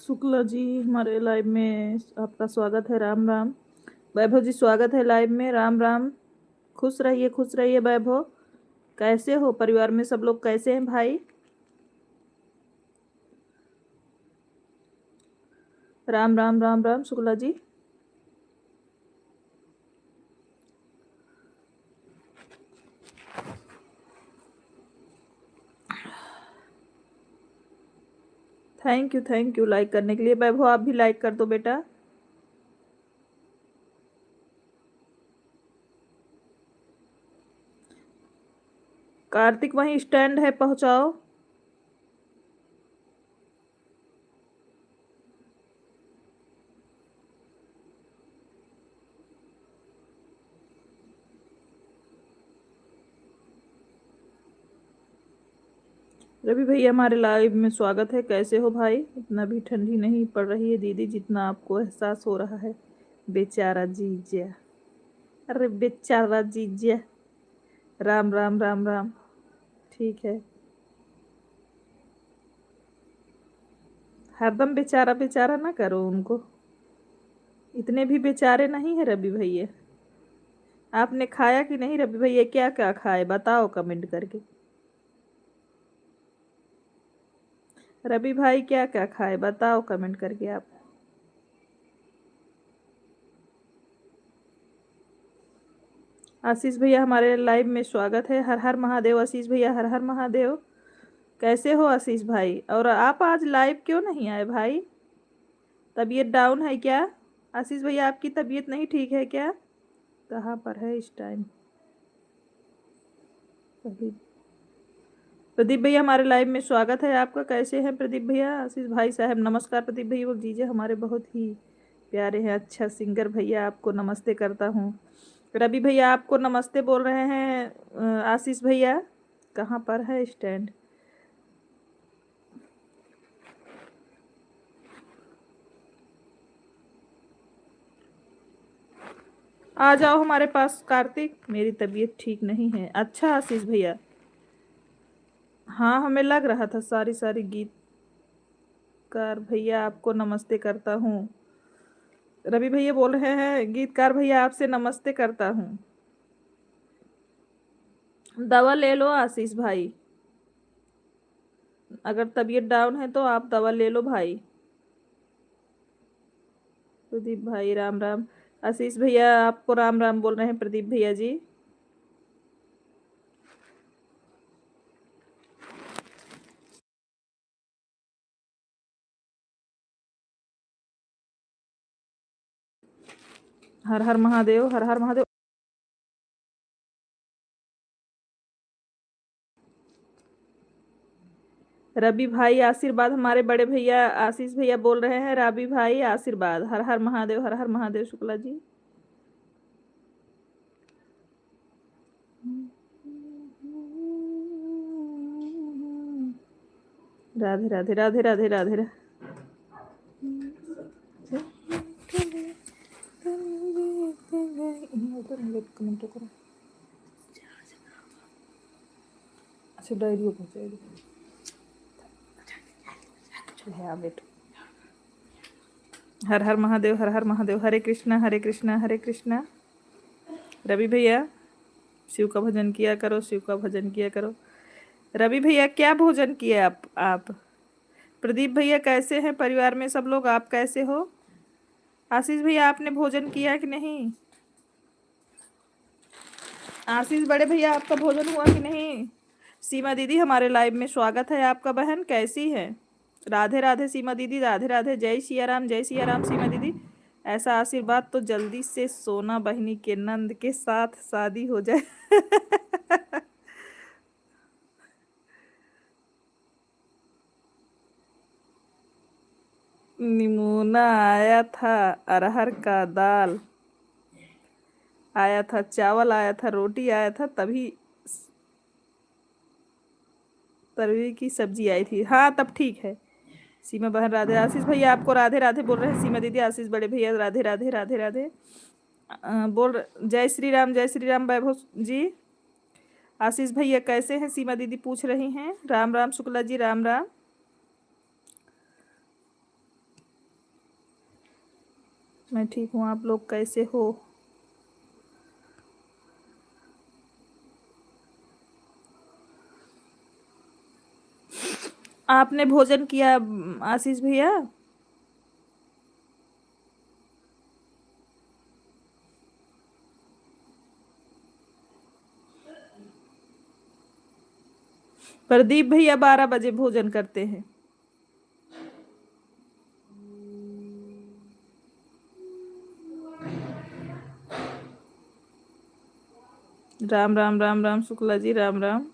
शुक्ला जी हमारे लाइव में आपका स्वागत है। राम राम। वैभव जी स्वागत है लाइव में। राम राम। खुश रहिए वैभव। कैसे हो? परिवार में सब लोग कैसे हैं भाई? Ram Ram Ram Ram Shukla ji. Thank you like करने के लिए। वैभव आप भी लाइक कर दो बेटा। कार्तिक वहीं स्टैंड है, पहुंचाओ। रवि भैया हमारे लाइव में स्वागत है। कैसे हो भाई? इतना भी ठंडी नहीं पड़ रही है दीदी जितना आपको एहसास हो रहा है। बेचारा जीजा। अरे बेचारा जीजा। राम राम राम राम। ठीक है। हरदम बेचारा बेचारा ना करो उनको। इतने भी बेचारे नहीं है रवि भैया। आपने खाया कि नहीं रवि भैया? क्या क्या खाए बताओ कमेंट करके। रवि भाई क्या क्या खाए बताओ कमेंट करके आप। आशीष भैया हमारे लाइव में स्वागत है। हर हर महादेव आशीष भैया, हर हर महादेव। कैसे हो आशीष भाई? और आप आज लाइव क्यों नहीं आए भाई? तबीयत डाउन है क्या? आशीष भैया आपकी तबीयत नहीं ठीक है क्या? कहाँ पर है इस टाइम? प्रदीप भैया हमारे लाइव में स्वागत है आपका। कैसे हैं प्रदीप भैया? आशीष भाई साहब नमस्कार। प्रदीप भैया बोल दीजिए, हमारे बहुत ही प्यारे हैं। अच्छा सिंगर भैया आपको नमस्ते करता हूँ। रवि भैया आपको नमस्ते बोल रहे हैं। आशीष भैया कहाँ पर है स्टैंड? आ जाओ हमारे पास कार्तिक। मेरी तबीयत ठीक नहीं है। अच्छा आशीष भैया, हाँ हमें लग रहा था। सारी सारी गीतकार भैया आपको नमस्ते करता हूँ। रवि भैया बोल रहे हैं गीतकार भैया आपसे नमस्ते करता हूँ। दवा ले लो आशीष भाई। अगर तबीयत डाउन है तो आप दवा ले लो भाई। प्रदीप भाई राम राम। आशीष भैया आपको राम राम बोल रहे हैं प्रदीप भैया जी। हर हर महादेव, हर हर महादेव। रवि भाई आशीर्वाद। हमारे बड़े भैया आशीष भैया बोल रहे हैं रवि भाई आशीर्वाद। हर हर महादेव, हर हर महादेव शुक्ला जी। राधे राधे राधे राधे राधे राधे। कमेंट करो। अच्छा डायरी पहुंचाएगी। है बेट। हर हर महादेव, हर हर महादेव। हरे कृष्णा हरे कृष्णा हरे कृष्णा। रवि भैया शिव का भजन किया करो, शिव का भजन किया करो। रवि भैया क्या भोजन किए आप? प्रदीप भैया कैसे हैं? परिवार में सब लोग आप कैसे हो? आशीष भैया आपने भोजन किया कि नहीं? आशीष बड़े भैया आपका भोजन हुआ कि नहीं? सीमा दीदी हमारे लाइव में स्वागत है आपका। बहन कैसी है? राधे राधे सीमा दीदी, राधे राधे। जय सिया राम, जय सिया राम सीमा दीदी। ऐसा आशीर्वाद तो जल्दी से सोना बहिनी के नंद के साथ शादी हो जाए। निमोना आया था, अरहर का दाल आया था, चावल आया था, रोटी आया था, तभी तरवी की सब्जी आई थी। हाँ तब ठीक है। सीमा बहन राधे। आशीष भैया आपको राधे राधे बोल रहे हैं। सीमा दीदी आशीष बड़े भैया राधे राधे राधे राधे। जय श्री राम वैभव जी। आशीष भैया कैसे हैं? सीमा दीदी पूछ रही हैं। राम राम शुक्ला जी, राम राम। मैं ठीक हूँ, आप लोग कैसे हो? आपने भोजन किया आशीष भैया? प्रदीप भैया 12 बजे भोजन करते हैं। राम राम राम राम शुक्ला जी, राम राम।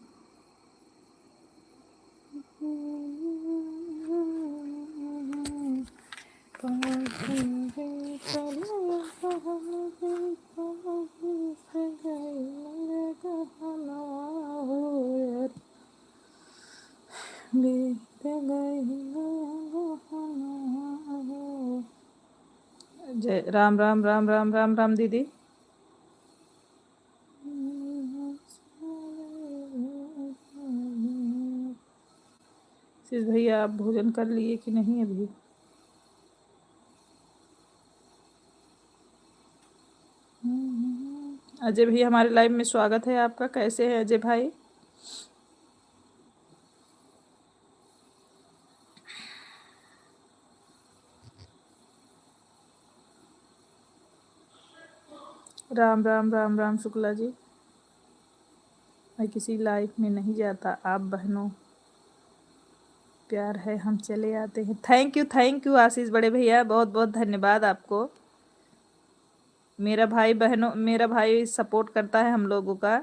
जय राम राम राम राम राम राम दीदी। आशीष भैया आप भोजन कर लिए कि नहीं अभी? अजय भैया हमारे लाइव में स्वागत है आपका। कैसे है अजय भाई? राम राम राम राम शुक्ला जी। मैं किसी लाइव में नहीं जाता, आप बहनों प्यार है हम चले आते हैं। थैंक यू आशीष बड़े भैया, बहुत बहुत धन्यवाद आपको। मेरा भाई सपोर्ट करता है हम लोगों का।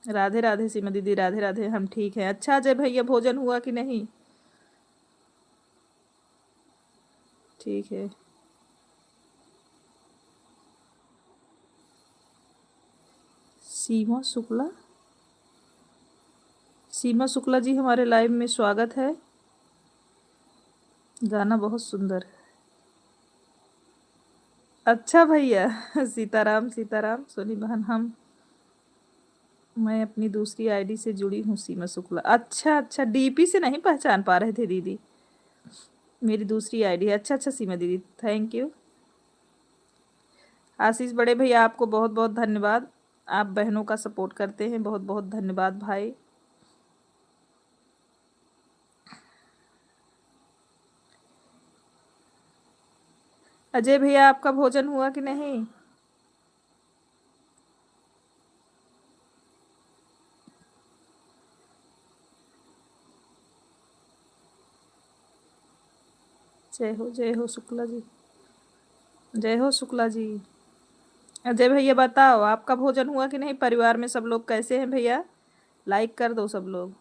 राधे राधे सीमा दीदी, राधे राधे। हम ठीक हैं। अच्छा अजय भैया भोजन हुआ कि नहीं? ठीक है। सीमा शुक्ला, सीमा शुक्ला जी हमारे लाइव में स्वागत है। गाना बहुत सुंदर है। अच्छा भैया सीताराम सीताराम सोनी बहन। मैं अपनी दूसरी आईडी से जुड़ी हूँ सीमा शुक्ला। अच्छा अच्छा, डीपी से नहीं पहचान पा रहे थे दीदी, मेरी दूसरी आईडी है। अच्छा अच्छा सीमा दीदी, थैंक यू। आशीष बड़े भैया आपको बहुत बहुत धन्यवाद, आप बहनों का सपोर्ट करते हैं, बहुत बहुत धन्यवाद भाई। अजय भैया आपका भोजन हुआ कि नहीं? जय हो शुक्ला जी, जय हो शुक्ला जी। अजय भैया बताओ आपका भोजन हुआ कि नहीं? परिवार में सब लोग कैसे हैं भैया? लाइक कर दो सब लोग,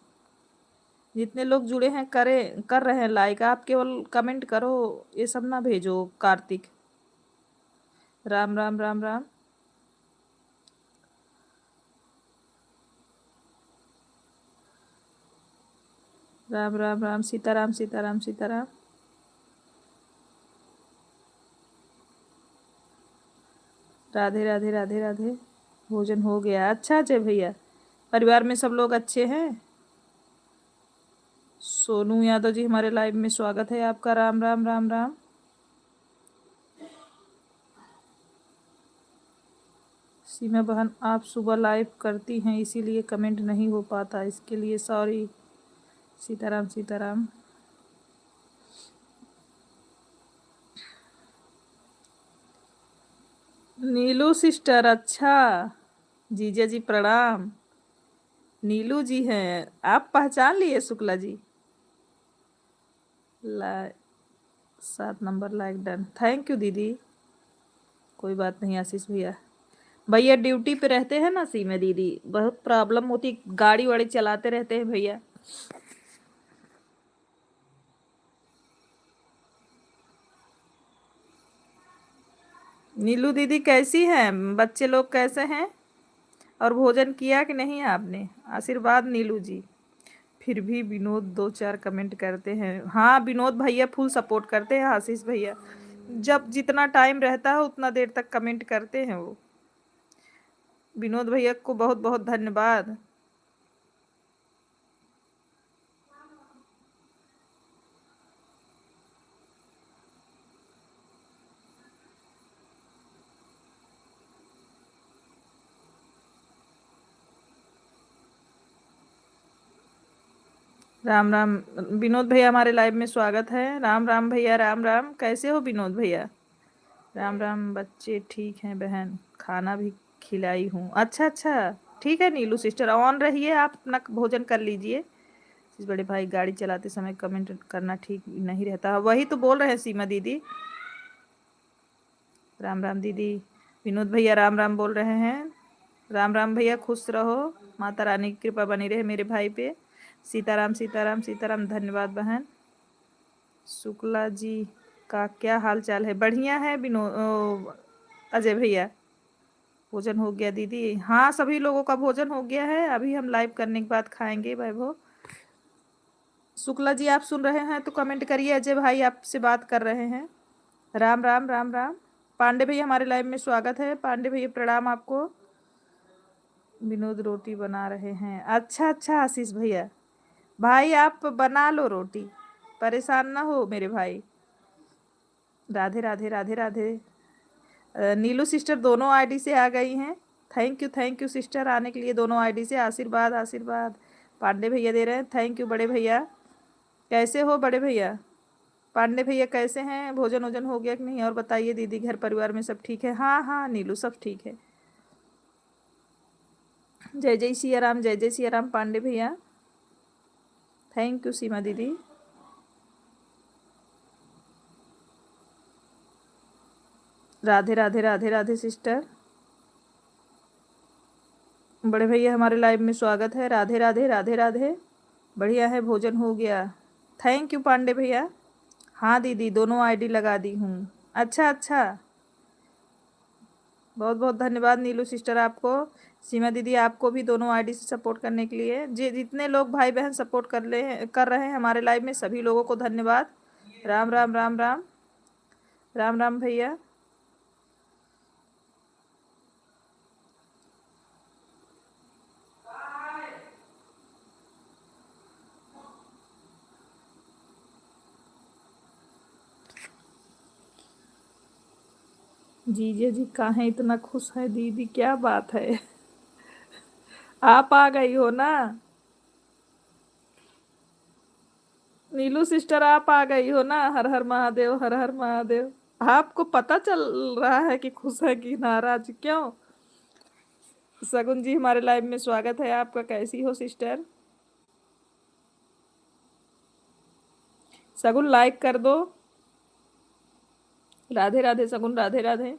जितने लोग जुड़े हैं करें, कर रहे हैं लाइक। आप केवल कमेंट करो, ये सब ना भेजो। कार्तिक, राम राम राम राम। राम राम राम सीताराम सीताराम सीताराम। राधे राधे राधे राधे। भोजन हो गया? अच्छा अजय भैया, परिवार में सब लोग अच्छे हैं? सोनू यादव जी हमारे लाइव में स्वागत है आपका। राम राम राम राम। सीमा बहन आप सुबह लाइव करती हैं इसीलिए कमेंट नहीं हो पाता, इसके लिए सॉरी। सीताराम सीताराम। नीलू सिस्टर, अच्छा जीजा जी प्रणाम। नीलू जी हैं, आप पहचान लिए Shukla ji? Like 7 number like done, thank you दीदी। कोई बात नहीं आशीष भैया। भैया ड्यूटी पे रहते हैं ना सीमा दीदी, बहुत प्रॉब्लम होती, गाड़ी वाड़ी चलाते रहते हैं भैया। नीलू दीदी कैसी हैं? बच्चे लोग कैसे हैं? और भोजन किया कि नहीं आपने? आशीर्वाद नीलू जी। फिर भी विनोद 2 4 कमेंट करते हैं। हाँ विनोद भैया फुल सपोर्ट करते हैं आशीष भैया, जब जितना टाइम रहता है उतना देर तक कमेंट करते हैं वो। विनोद भैया को बहुत बहुत धन्यवाद। राम राम। विनोद भैया हमारे लाइव में स्वागत है। राम राम भैया, राम राम। कैसे हो विनोद भैया? राम राम। बच्चे ठीक हैं बहन, खाना भी खिलाई हूँ। अच्छा अच्छा, ठीक है नीलू सिस्टर, ऑन रहिए, आप अपना भोजन कर लीजिए। इस बड़े भाई गाड़ी चलाते समय कमेंट करना ठीक नहीं रहता। वही तो बोल रहे हैं सीमा दीदी। राम राम दीदी। विनोद भैया राम राम बोल रहे हैं। राम राम भैया, खुश रहो, माता रानी की कृपा बनी रहे मेरे भाई पे। सीताराम सीताराम सीताराम। धन्यवाद बहन। शुक्ला जी का क्या हाल चाल है? बढ़िया है अजय भैया। भोजन हो गया दीदी? हाँ, सभी लोगों का भोजन हो गया है। अभी हम लाइव करने के बाद खाएंगे वैभव। शुक्ला जी आप सुन रहे हैं तो कमेंट करिए। अजय भाई आपसे बात कर रहे हैं। राम राम राम राम। पांडे भैया हमारे लाइव में स्वागत है। पांडे भैया प्रणाम आपको। विनोद रोटी बना रहे हैं। अच्छा अच्छा आशीष भैया, भाई आप बना लो रोटी, परेशान ना हो मेरे भाई। राधे राधे राधे राधे। नीलू सिस्टर दोनों आईडी से आ गई हैं। थैंक यू सिस्टर आने के लिए दोनों आईडी से। आशीर्वाद आशीर्वाद पांडे भैया दे रहे हैं। थैंक यू बड़े भैया। कैसे हो बड़े भैया? पांडे भैया कैसे हैं? भोजन वोजन हो गया कि नहीं? और बताइए दीदी, घर परिवार में सब ठीक है? हाँ हाँ नीलू, सब ठीक है। जय जय सिया राम, जय जय सिया राम पांडे भैया। थैंक यू सीमा दीदी। राधे राधे राधे राधे सिस्टर। बड़े भैया हमारे लाइव में स्वागत है। राधे राधे राधे राधे। बढ़िया है, भोजन हो गया। थैंक यू पांडे भैया। हाँ दीदी, दोनों आईडी लगा दी हूँ। अच्छा अच्छा, बहुत बहुत धन्यवाद नीलू सिस्टर आपको। सीमा दीदी आपको भी दोनों आईडी से सपोर्ट करने के लिए। जितने लोग भाई बहन सपोर्ट कर रहे हैं हमारे लाइव में, सभी लोगों को धन्यवाद। राम राम राम राम। राम राम भैया। जीजे जी काहे इतना खुश है दीदी, क्या बात है? आप आ गई हो ना? नीलू सिस्टर आप आ गई हो ना? हर हर महादेव, हर हर महादेव। आपको पता चल रहा है कि खुश है कि नाराज? क्यों? सगुन जी हमारे लाइव में स्वागत है आपका। कैसी हो सिस्टर? सगुन लाइक कर दो। राधे राधे सगुन, राधे राधे।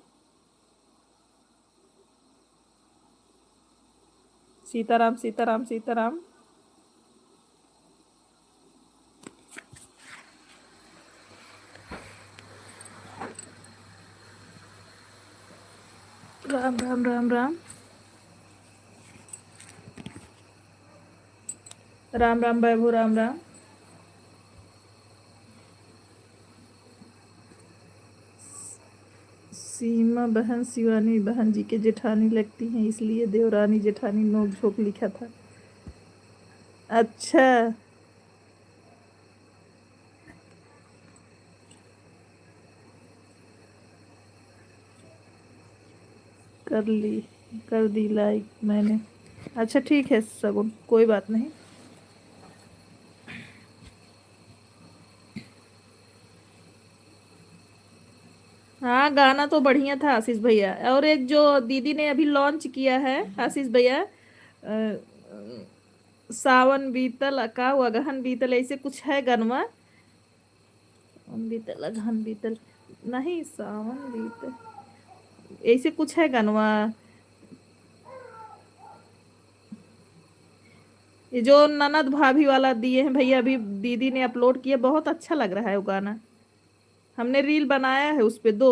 सीताराम सीताराम सीताराम। राम राम राम राम। राम राम वैभव, राम राम। सीमा बहन शिवानी बहन जी के जेठानी लगती हैं, इसलिए देवरानी जेठानी नोक झोंक लिखा था। अच्छा, कर ली, कर दी लाइक मैंने। अच्छा ठीक है सगुन, कोई बात नहीं। हाँ गाना तो बढ़िया था आशीष भैया। और एक जो दीदी ने अभी लॉन्च किया है आशीष भैया, सावन बीतल का अगहन बीतल, ऐसे कुछ है गनवा। सावन बीतल अगहन बीतल, नहीं सावन बीतल, ऐसे कुछ है गनवा। ये जो ननद भाभी वाला दिए हैं भैया, अभी दीदी ने अपलोड किया, बहुत अच्छा लग रहा है वो गाना। हमने रील बनाया है उस पे दो।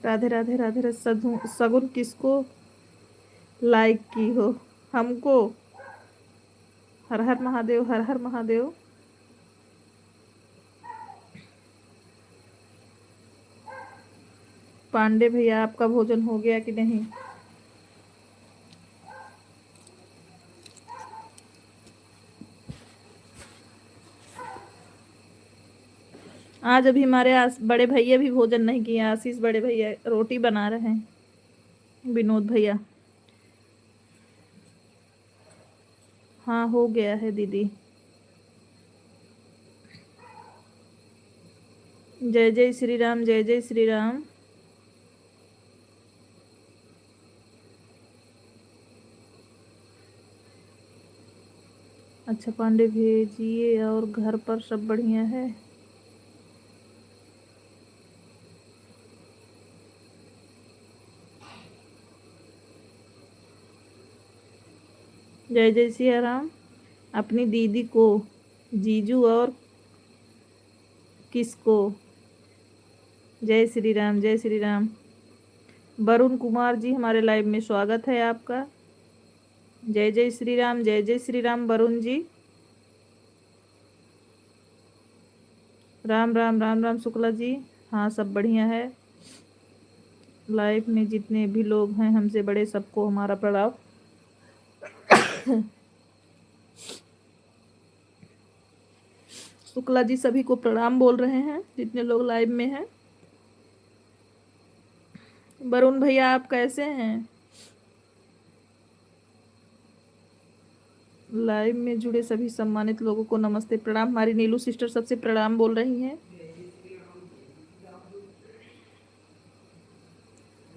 राधे राधे राधे राधे। सगुन किसको लाइक की हो? हमको। हर हर महादेव, हर हर महादेव। पांडे भैया आपका भोजन हो गया कि नहीं? आज अभी हमारे बड़े भैया भी भोजन नहीं किए। आशीष बड़े भैया रोटी बना रहे हैं। विनोद भैया। हाँ हो गया है दीदी। जय जय श्री राम, जय जय श्री राम। अच्छा पांडे भेजिए। और घर पर सब बढ़िया है? जय जय सिया राम। अपनी दीदी को, जीजू और किसको? जय श्री राम, जय श्री राम। वरुण कुमार जी हमारे लाइव में स्वागत है आपका। जय जय श्री राम, जय जय श्री राम वरुण जी। राम राम राम राम शुक्ला जी। हाँ सब बढ़िया है। लाइव में जितने भी लोग हैं हमसे बड़े, सबको हमारा प्रणाम। शुक्ला जी सभी को प्रणाम बोल रहे हैं जितने लोग लाइव में हैं। वरुण भैया आप कैसे हैं? लाइव में जुड़े सभी सम्मानित लोगों को नमस्ते प्रणाम। हमारी नीलू सिस्टर सबसे प्रणाम बोल रही हैं।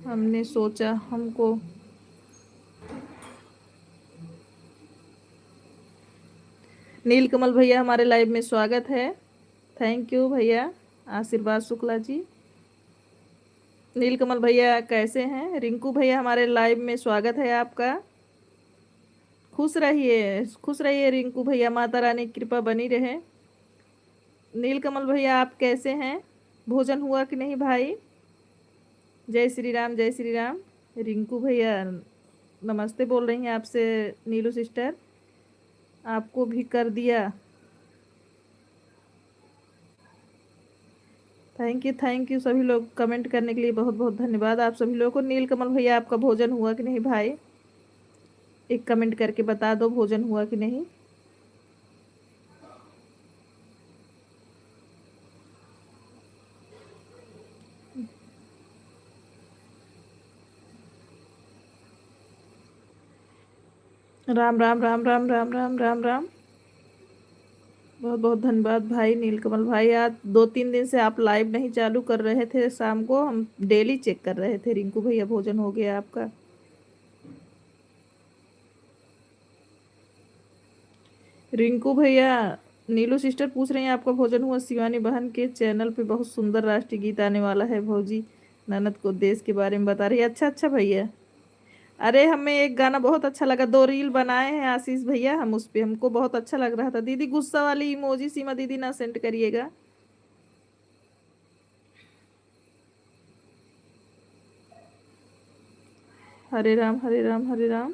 हमने सोचा हमको नीलकमल भैया हमारे लाइव में स्वागत है। थैंक यू भैया। आशीर्वाद शुक्ला जी। नीलकमल भैया कैसे हैं? रिंकू भैया हमारे लाइव में स्वागत है आपका। खुश रहिए, खुश रहिए रिंकू भैया, माता रानी की कृपा बनी रहे। नीलकमल भैया आप कैसे हैं? भोजन हुआ कि नहीं भाई? जय श्री राम, जय श्री राम। रिंकू भैया नमस्ते बोल रही हैं आपसे। नीलू सिस्टर आपको भी कर दिया। थैंक यू सभी लोग कमेंट करने के लिए बहुत बहुत धन्यवाद आप सभी लोगों को। नीलकमल भैया आपका भोजन हुआ कि नहीं भाई? एक कमेंट करके बता दो भोजन हुआ कि नहीं। राम राम राम राम राम राम राम राम। बहुत बहुत धन्यवाद भाई नीलकमल भाई। आज 2-3 दिन से आप लाइव नहीं चालू कर रहे थे, शाम को हम डेली चेक कर रहे थे। रिंकू भैया भोजन हो गया आपका? रिंकू भैया नीलू सिस्टर पूछ रही हैं आपका भोजन हुआ? शिवानी बहन के चैनल पे बहुत सुंदर राष्ट्रीय गीत आने वाला है। भौजी ननद को देश के बारे में बता रही है। अच्छा अच्छा भैया। अरे हमें एक गाना बहुत अच्छा लगा, 2 रील बनाए हैं आशीष भैया हम उस पे, हमको बहुत अच्छा लग रहा था। दीदी गुस्सा वाली इमोजी सीमा दीदी ना सेंड करिएगा। हरे राम हरे राम हरे राम।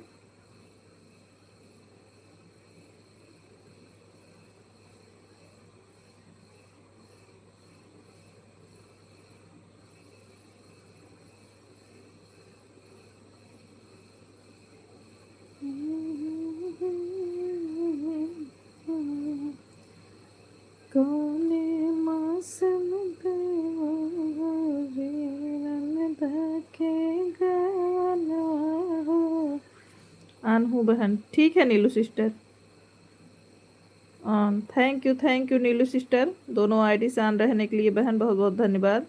कोने मौसम आन हूँ बहन। ठीक है Nilu sister. On. Thank you Nilu sister, दोनों आईडी से ऑन रहने के लिए बहन, बहुत बहुत धन्यवाद।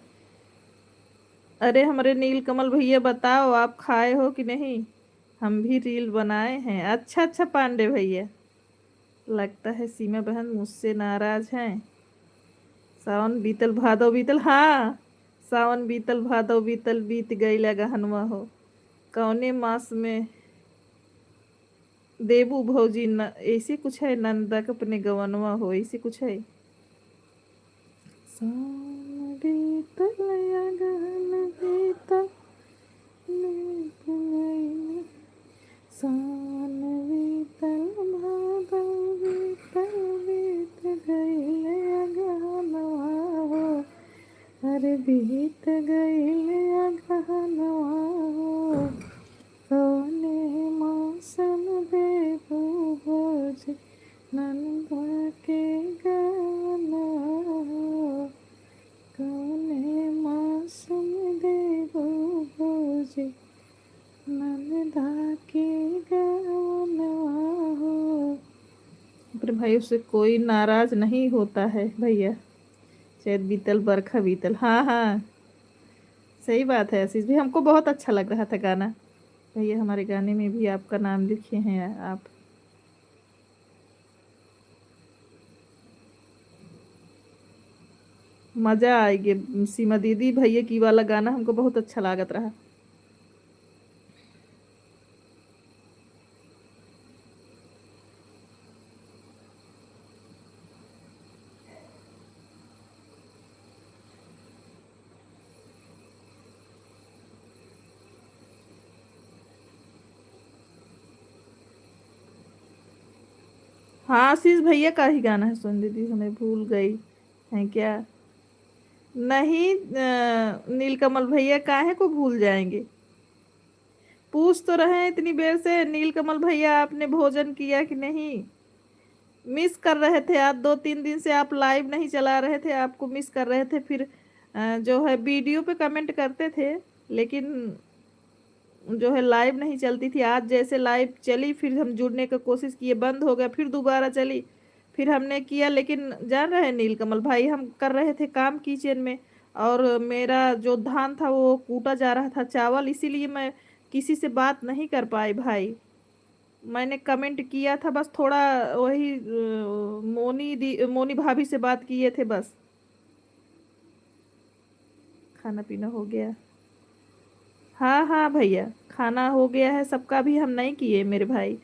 अरे हमारे नीलकमल भैया बताओ आप खाए हो कि नहीं? हम भी रील बनाए हैं। अच्छा अच्छा पांडे भैया, लगता है सीमा बहन मुझसे नाराज हैं। सावन बीतल भादव बीतल, हाँ सावन बीतल भादव बीतल बीत गई लगहनवा हो। कौने मास में देबू भौजी न, ऐसे कुछ है, नंदा अपने गवनवा हो, ऐसे कुछ है। सावन बीतल लगहन बीतल बीत गई, सावन बीतल भादव बीतल बीत गई लगहनवा हो। अरे बीत गई लगहनवा हो। कौने मौसम देबू भौजी नंदा के गाना हो। कौने मौसम देबू भौजी अपने भाइयों से कोई नाराज नहीं होता है भैया। चैत बीतल बरखा बीतल, हाँ हाँ सही बात है आशीष भी, हमको बहुत अच्छा लग रहा था गाना। भैया हमारे गाने में भी आपका नाम लिखे हैं आप। मजा आएगी सीमा दीदी, भैया की वाला गाना हमको बहुत अच्छा लागत रहा। हाँ आशीष भैया का ही गाना है, सुन दीदी हमें भूल गई है क्या। नहीं नीलकमल भैया काहे को भूल जाएंगे। पूछ तो रहे हैं इतनी देर से, नीलकमल भैया आपने भोजन किया कि नहीं। मिस कर रहे थे आप, 2-3 दिन से आप लाइव नहीं चला रहे थे, आपको मिस कर रहे थे। फिर जो है वीडियो पे कमेंट करते थे, लेकिन जो है लाइव नहीं चलती थी। आज जैसे लाइव चली, फिर हम जुड़ने का कोशिश किए, बंद हो गया, फिर दोबारा चली, फिर हमने किया। लेकिन जान रहे हैं नीलकमल भाई, हम कर रहे थे काम किचन में, और मेरा जो धान था वो कूटा जा रहा था, चावल, इसीलिए मैं किसी से बात नहीं कर पाई भाई। मैंने कमेंट किया था बस थोड़ा, वही मोनी भाभी से बात किए थे बस। खाना पीना हो गया। हाँ हाँ भैया, खाना हो गया है सबका, भी हम नहीं किए मेरे भाई।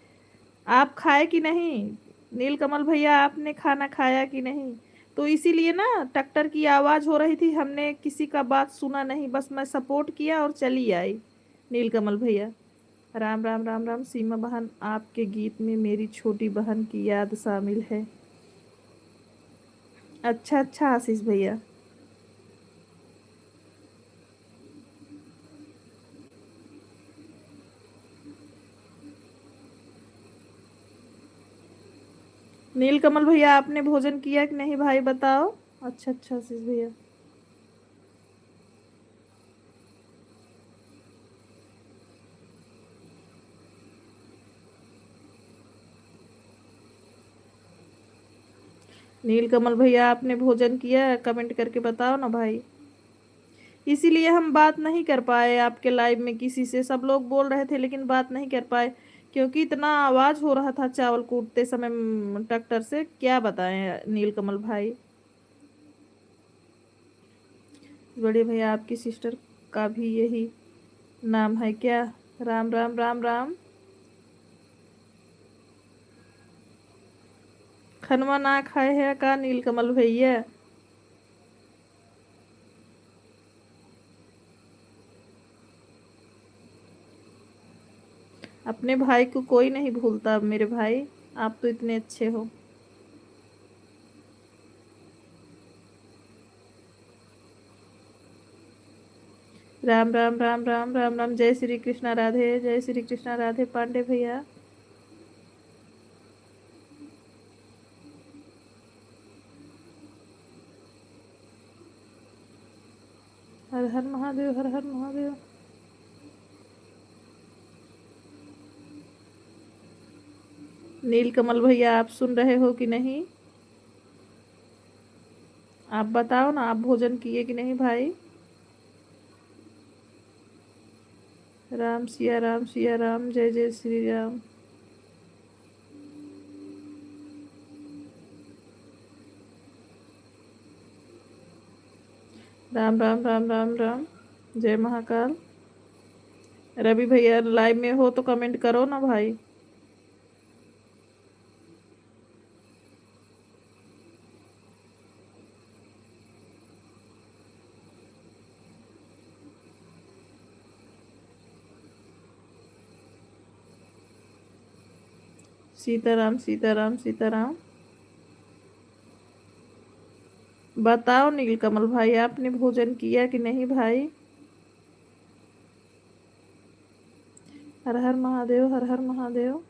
आप खाए कि नहीं। नीलकमल भैया आपने खाना खाया कि नहीं। तो इसीलिए ना ट्रैक्टर की आवाज हो रही थी, हमने किसी का बात सुना नहीं, बस मैं सपोर्ट किया और चली आई। नीलकमल भैया, राम राम राम राम। सीमा बहन, आपके गीत में मेरी छोटी बहन की याद शामिल है। अच्छा अच्छा आशीष भैया। नीलकमल भैया आपने भोजन किया कि नहीं भाई बताओ। अच्छा अच्छा आशीष भैया। नीलकमल भैया आपने भोजन किया, कमेंट करके बताओ ना भाई। इसीलिए हम बात नहीं कर पाए आपके लाइव में किसी से, सब लोग बोल रहे थे लेकिन बात नहीं कर पाए, क्योंकि इतना आवाज हो रहा था चावल कूटते समय ट्रैक्टर से, क्या बताएं नीलकमल भाई। बड़े भैया आपकी सिस्टर का भी यही नाम है क्या। राम राम राम राम। खनवा ना खाए है का नीलकमल भैया। अपने भाई को कोई नहीं भूलता मेरे भाई, आप तो इतने अच्छे हो। राम राम राम राम राम राम। जय श्री कृष्णा राधे, जय श्री कृष्णा राधे पांडे भैया। हर हर महादेव, हर हर महादेव। नीलकमल भैया आप सुन रहे हो कि नहीं। आप बताओ ना, आप भोजन किए कि नहीं भाई। राम सिया राम, सिया राम, जय जय श्री राम। राम राम राम राम राम। जय महाकाल। रवि भैया लाइव में हो तो कमेंट करो ना भाई। सीताराम सीताराम सीताराम। बताओ नीलकमल भाई, आपने भोजन किया कि नहीं भाई। हर हर महादेव, हर हर महादेव।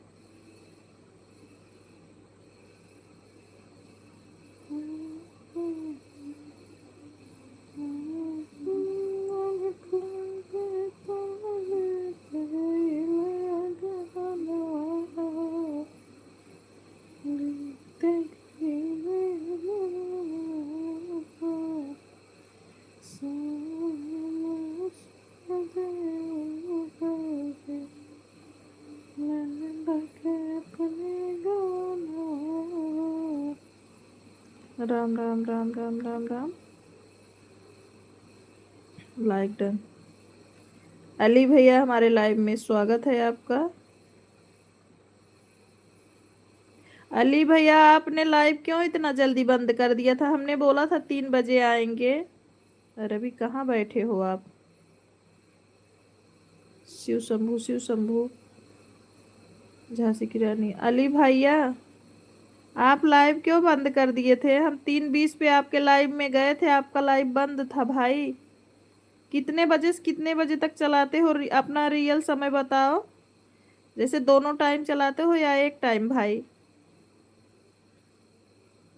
राम राम राम राम राम राम। Like done. अली भैया हमारे लाइव में स्वागत है आपका। अली भैया आपने लाइव क्यों इतना जल्दी बंद कर दिया था? हमने बोला था 3 बजे आएंगे। अरे अभी कहाँ बैठे हो आप? शिव शंभू शिव शंभू। झांसी की रानी। अली भैया आप लाइव क्यों बंद कर दिए थे? हम 3:20 पे आपके लाइव में गए थे, आपका लाइव बंद था भाई। कितने बजे से कितने बजे तक चलाते हो? अपना रियल समय बताओ। जैसे दोनों टाइम चलाते हो या एक टाइम भाई?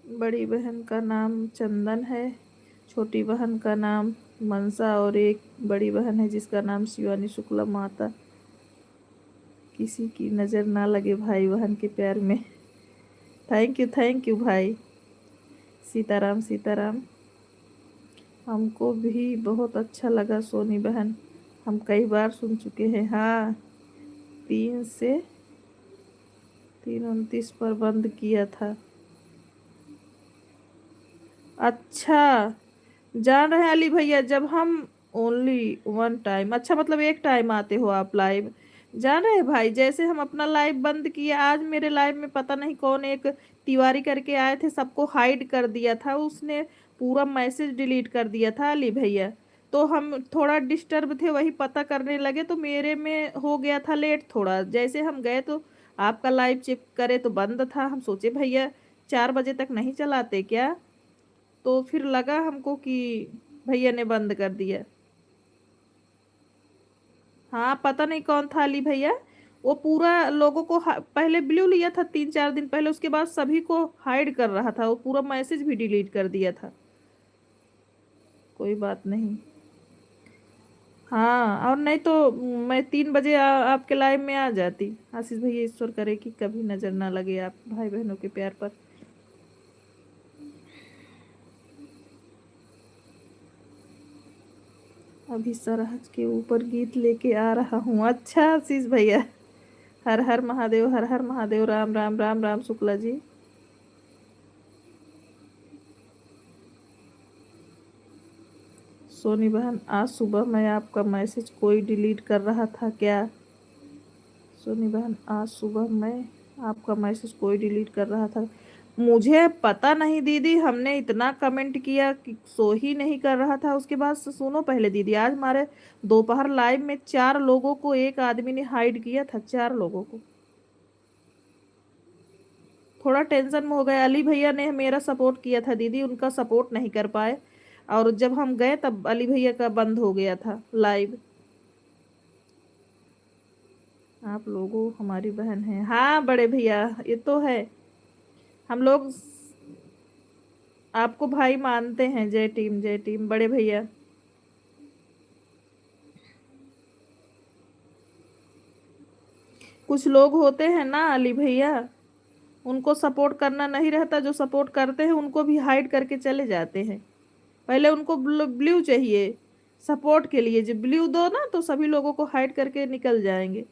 बड़ी बहन का नाम चंदन है, छोटी बहन का नाम मनसा और एक बड़ी बहन है जिसका नाम शिवानी शुक्ला माता। किसी की नज़र ना लगे भाई बहन के प्यार में। थैंक यू भाई। सीताराम सीताराम। हमको भी बहुत अच्छा लगा सोनी बहन, हम कई बार सुन चुके हैं। हाँ 3 से 3:29 पर बंद किया था। अच्छा जान रहे हैं अली भैया, जब हम ओनली वन टाइम, अच्छा मतलब एक टाइम आते हो आप लाइव। जान रहे हैं भाई, जैसे हम अपना लाइव बंद किए, आज मेरे लाइव में पता नहीं कौन एक तिवारी करके आए थे, सबको हाइड कर दिया था उसने, पूरा मैसेज डिलीट कर दिया था अली भैया। तो हम थोड़ा डिस्टर्ब थे, वही पता करने लगे तो मेरे में हो गया था लेट थोड़ा। जैसे हम गए तो आपका लाइव चेक करे तो बंद था। हम सोचे भैया 4 बजे तक नहीं चलाते क्या? तो फिर लगा हमको कि भैया ने बंद कर दिया। हाँ पता नहीं कौन था अली भैया, वो पूरा लोगों को पहले ब्लू लिया था 3-4 दिन पहले, उसके बाद सभी को हाइड कर रहा था, वो पूरा मैसेज भी डिलीट कर दिया था। कोई बात नहीं। हाँ और नहीं तो मैं 3 बजे आपके लाइव में आ जाती। आशीष भैया ईश्वर करे कि कभी नजर ना लगे आप भाई बहनों के प्यार पर। अभी सरहज के ऊपर गीत लेके आ रहा हूँ। अच्छा आशीष भैया, हर हर महादेव, हर हर महादेव, राम राम राम राम शुक्ला जी। सोनी बहन आज सुबह मैं आपका मैसेज कोई डिलीट कर रहा था क्या? सोनी बहन आज सुबह मैं आपका मैसेज कोई डिलीट कर रहा था। मुझे पता नहीं दीदी, हमने इतना कमेंट किया कि सो ही नहीं कर रहा था। उसके बाद से सुनो पहले दीदी, आज हमारे दोपहर लाइव में 4 लोगों को एक आदमी ने हाइड किया था, 4 लोगों को। थोड़ा टेंशन में हो गए। अली भैया ने मेरा सपोर्ट किया था दीदी, उनका सपोर्ट नहीं कर पाए, और जब हम गए तब अली भैया का बंद हो गया था लाइव। आप लोगों हमारी बहन हैं। हाँ बड़े भैया ये तो है, हम लोग आपको भाई मानते हैं। जय टीम बड़े भैया। कुछ लोग होते हैं ना अली भैया, उनको सपोर्ट करना नहीं रहता, जो सपोर्ट करते हैं उनको भी हाइड करके चले जाते हैं। पहले उनको ब्लू चाहिए सपोर्ट के लिए, जब ब्लू दो ना तो सभी लोगों को हाइड करके निकल जाएंगे।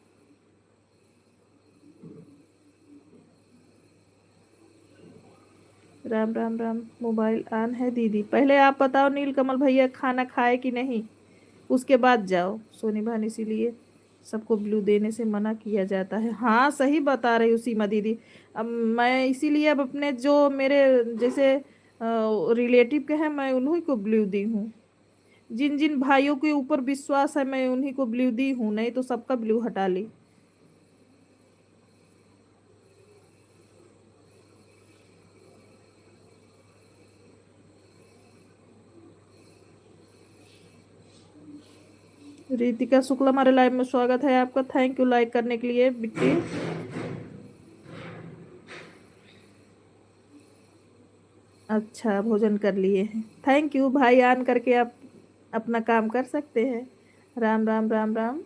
राम राम राम। मोबाइल ऑन है दीदी। पहले आप बताओ नीलकमल भैया खाना खाए कि नहीं, उसके बाद जाओ सोनी बहन। इसीलिए सबको ब्लू देने से मना किया जाता है। हाँ सही बता रही हूँ सीमा दीदी। अब मैं इसीलिए अब अपने जो मेरे जैसे रिलेटिव के हैं, मैं उन्हीं को ब्लू दी हूँ। जिन जिन भाइयों के ऊपर विश्वास है मैं उन्हीं को ब्लू दी हूँ, नहीं तो सबका ब्लू हटा ली। रितिका शुक्ला हमारे लाइव में स्वागत है आपका। थैंक यू लाइक करने के लिए बिट्टी। अच्छा भोजन कर लिए हैं, थैंक यू भाई। ऑन करके आप अपना काम कर सकते हैं। राम राम राम राम।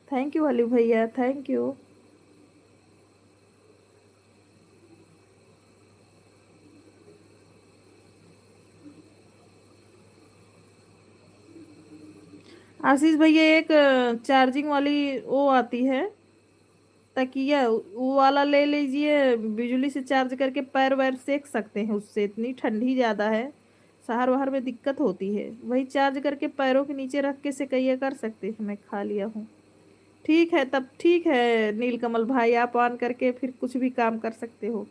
थैंक यू अली भैया, थैंक यू। आशीष भैया एक चार्जिंग वाली वो आती है, तकिया वो वाला ले लीजिए, बिजली से चार्ज करके पैर वैर सेक सकते हैं उससे, इतनी ठंडी ज़्यादा है, शहर वहर में दिक्कत होती है, वही चार्ज करके पैरों के नीचे रख के सेकैया कर सकते हैं। मैं खा लिया हूँ। ठीक है, तब ठीक है नीलकमल भाई, आप ऑन करके फिर कुछ भी काम कर सकते हो।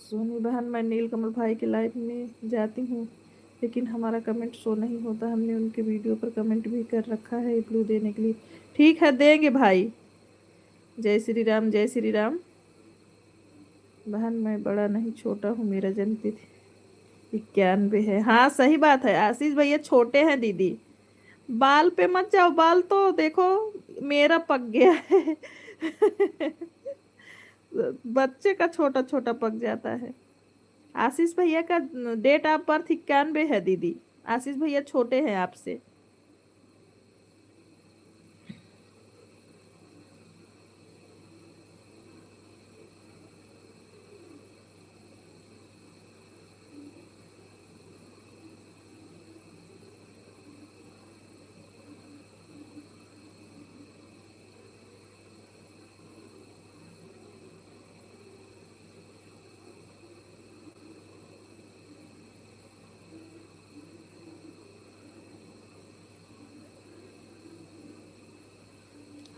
सोनी बहन, मैं नीलकमल भाई के लाइव में जाती हूँ लेकिन हमारा कमेंट शो नहीं होता, हमने उनके वीडियो पर कमेंट भी कर रखा है ब्लू देने के लिए। ठीक है, देंगे भाई। जय श्री राम, जय श्री राम। बहन मैं बड़ा नहीं छोटा हूँ, मेरा जन्मतिथि 91 है। हाँ सही बात है, आशीष भैया छोटे हैं दीदी। बाल पे मत जाओ, बाल तो देखो मेरा पक गया है। बच्चे का छोटा छोटा पक जाता है। आशीष भैया का डेट ऑफ बर्थ 91 है दीदी। आशीष भैया छोटे हैं आपसे।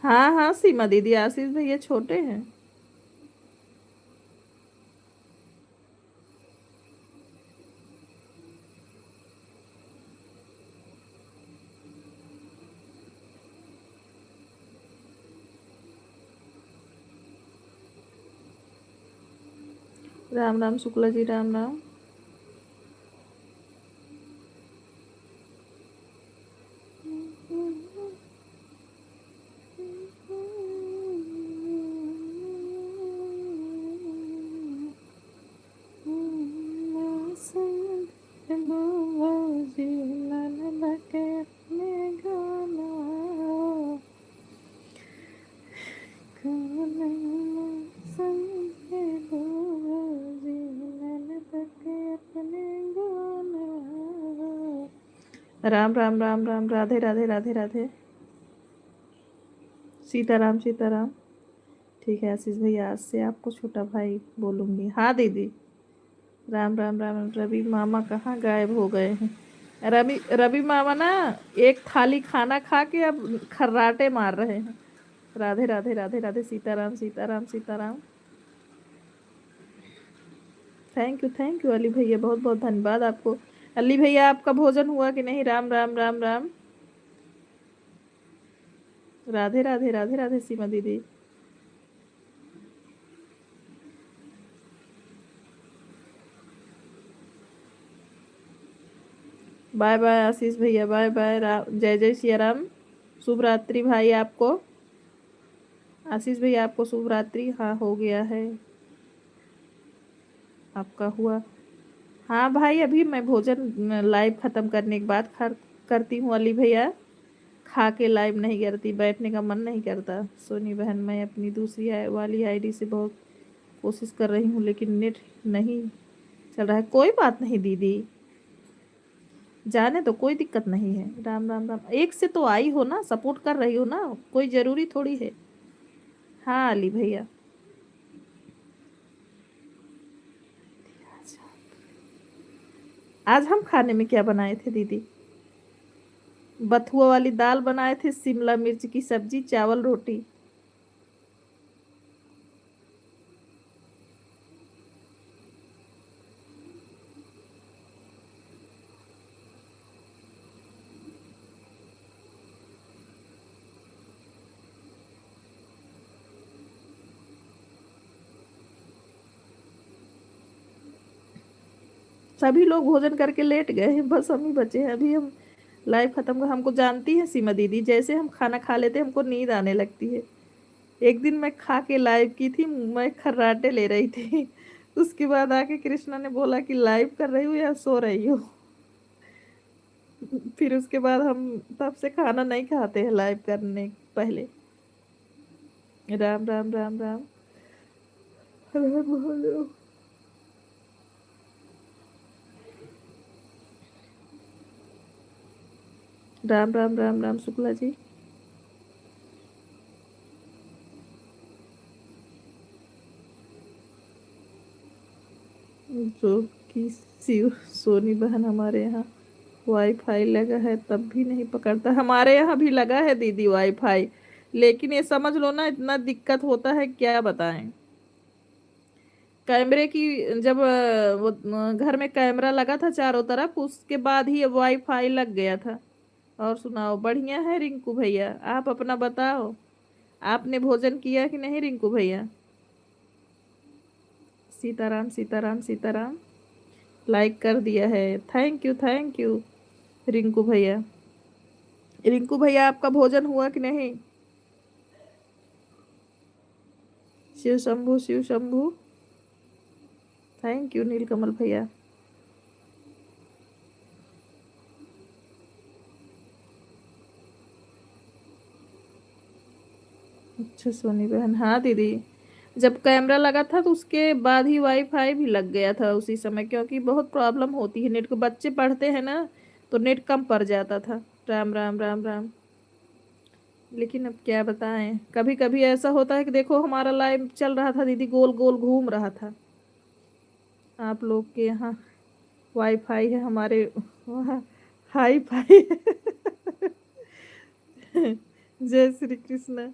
हाँ हाँ सीमा दीदी, आशीष भैया छोटे हैं। राम राम शुक्ला जी, राम राम। राम राम राम राम, राधे राधे राधे राधे। सीताराम सीताराम। ठीक है आशीष भैया, आज से आपको छोटा भाई बोलूंगी। हाँ दीदी। राम राम राम। रवि मामा कहाँ गायब हो गए हैं? रवि रवि मामा ना एक थाली खाना खा के अब खर्राटे मार रहे हैं। राधे राधे राधे राधे, सीताराम सीताराम सीताराम। थैंक यू अली भैया, बहुत बहुत धन्यवाद आपको। अली भैया आपका भोजन हुआ कि नहीं? राम राम राम राम। राधे राधे राधे राधे सीमा दीदी। बाय बाय आशीष भैया, बाय बाय। जय जय सिया राम। शुभ रात्रि भाई आपको। आशीष भैया आपको शुभ रात्रि। हाँ हो गया है आपका हुआ। हाँ भाई, अभी मैं भोजन लाइव ख़त्म करने के बाद करती हूँ अली भैया। खा के लाइव नहीं करती, बैठने का मन नहीं करता। सोनी बहन, मैं अपनी दूसरी वाली आईडी से बहुत कोशिश कर रही हूँ लेकिन नेट नहीं चल रहा है। कोई बात नहीं दीदी, जाने तो कोई दिक्कत नहीं है। राम राम राम। एक से तो आई हो ना, सपोर्ट कर रही हो ना, कोई ज़रूरी थोड़ी है। हाँ अली भैया। आज हम खाने में क्या बनाए थे दीदी? बथुआ वाली दाल बनाए थे, शिमला मिर्च की सब्जी, चावल रोटी। सभी लोग भोजन करके लेट गए हैं, बस हम ही बचे हैं। अभी हम लाइव खत्म कर, हमको जानती है सीमा दीदी, जैसे हम खाना खा लेते हैं हमको नींद आने लगती है। एक दिन मैं खा के लाइव की थी, मैं खर्राटे ले रही थी। उसके बाद आके कृष्णा ने बोला कि लाइव कर रही हूँ या सो रही हो। फिर उसके बाद हम तब से खाना नहीं खाते हैं लाइव करने पहले। राम राम राम राम। हर हर महादेव। राम राम राम राम शुक्ला जी। जो कि सोनी बहन हमारे यहाँ वाईफाई लगा है तब भी नहीं पकड़ता। हमारे यहाँ भी लगा है दीदी वाईफाई, लेकिन ये समझ लो ना इतना दिक्कत होता है क्या बताएं। कैमरे की जब वो घर में कैमरा लगा था चारों तरफ, उसके बाद ही वाईफाई लग गया था। और सुनाओ, बढ़िया है रिंकू भैया, आप अपना बताओ। आपने भोजन किया कि नहीं रिंकू भैया? सीताराम सीताराम सीताराम। लाइक कर दिया है, थैंक यू रिंकू भैया। रिंकू भैया आपका भोजन हुआ कि नहीं? शिव शंभू, थैंक यू नीलकमल भैया। अच्छा सोनी बहन, हाँ दीदी, जब कैमरा लगा था तो उसके बाद ही वाईफाई भी लग गया था उसी समय, क्योंकि बहुत प्रॉब्लम होती है नेट को, बच्चे पढ़ते हैं ना तो नेट कम पड़ जाता था। राम राम राम राम। लेकिन अब क्या बताएं, कभी कभी ऐसा होता है कि देखो हमारा लाइव चल रहा था दीदी, गोल गोल घूम रहा था। आप लोग के यहाँ वाईफाई है, हमारे वहाँ हाई फाई है। जय श्री कृष्ण।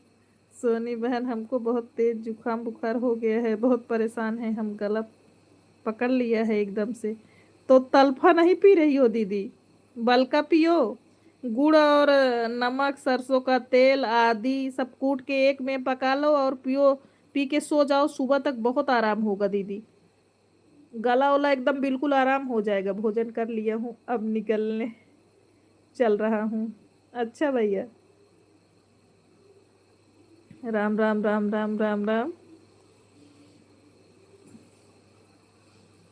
सोनी बहन, हमको बहुत तेज जुकाम बुखार हो गया है, बहुत परेशान है हम, गला पकड़ लिया है एकदम से। तो तलफा नहीं पी रही हो दीदी? बलका पियो, गुड़ और नमक सरसों का तेल आदि सब कूट के एक में पका लो और पियो। पी के सो जाओ, सुबह तक बहुत आराम होगा दीदी। गला वाला एकदम बिल्कुल आराम हो जाएगा। भोजन कर लिया हूँ, अब निकलने चल रहा हूँ। अच्छा भैया, राम राम राम राम राम राम।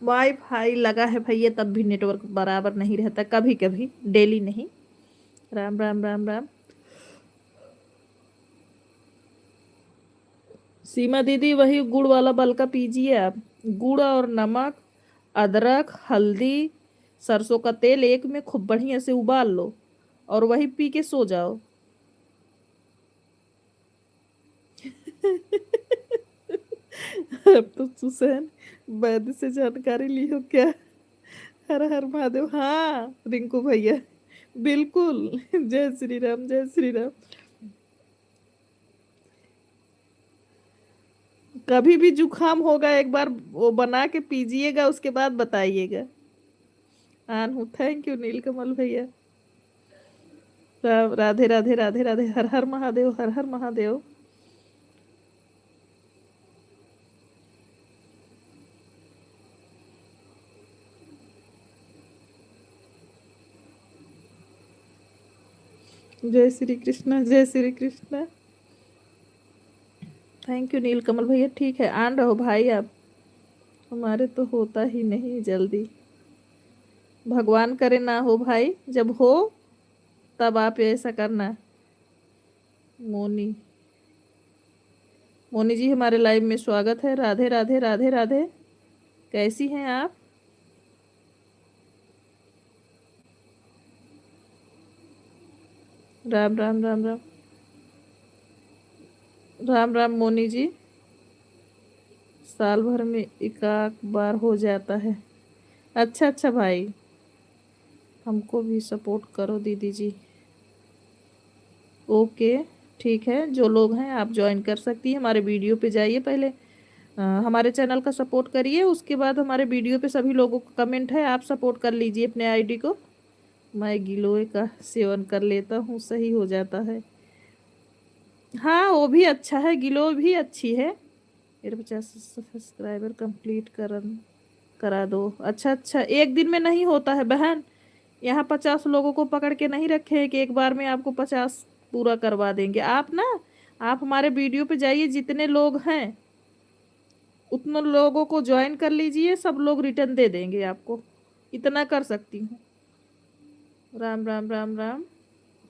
वाईफाई लगा है भैया तब भी नेटवर्क बराबर नहीं रहता, कभी कभी, डेली नहीं। राम राम राम राम। सीमा दीदी वही गुड़ वाला बल का पीजिए आप। गुड़ और नमक, अदरक, हल्दी, सरसों का तेल एक में खूब बढ़िया से उबाल लो और वही पी के सो जाओ। अब तो सुसैन वैद्य से जानकारी ली हो क्या? हर हर महादेव, हाँ रिंकू भैया, बिल्कुल। जय श्री राम जय श्री राम। कभी भी जुकाम होगा एक बार वो बना के पीजिएगा, उसके बाद बताइएगा। आन हूँ, थैंक यू नीलकमल भैया। राधे राधे राधे राधे, हर हर महादेव हर हर महादेव। जय श्री कृष्ण जय श्री कृष्ण। थैंक यू नीलकमल भैया, ठीक है आन रहो भाई आप, हमारे तो होता ही नहीं जल्दी। भगवान करे ना हो भाई, जब हो तब आप ऐसा करना। मोनी, मोनी जी हमारे लाइव में स्वागत है। राधे राधे राधे राधे, कैसी हैं आप? राम राम राम राम राम राम मोनी जी। साल भर में एक आध बार हो जाता है। अच्छा अच्छा भाई, हमको भी सपोर्ट करो दीदी जी। ओके, ठीक है, जो लोग हैं आप ज्वाइन कर सकती हैं। हमारे वीडियो पे जाइए पहले, हमारे चैनल का सपोर्ट करिए, उसके बाद हमारे वीडियो पे सभी लोगों का कमेंट है, आप सपोर्ट कर लीजिए अपने आईडी को। मैं गिलोय का सेवन कर लेता हूँ, सही हो जाता है। हाँ वो भी अच्छा है, गिलो भी अच्छी है। मेरे 50 सब्सक्राइबर कंप्लीट करा दो। अच्छा अच्छा, एक दिन में नहीं होता है बहन, यहाँ 50 लोगों को पकड़ के नहीं रखे हैं कि एक बार में आपको 50 पूरा करवा देंगे। आप ना, आप हमारे वीडियो पे जाइए, जितने लोग हैं उतने लोगों को ज्वाइन कर लीजिए, सब लोग रिटर्न दे देंगे आपको, इतना कर सकती हूँ। राम राम राम राम।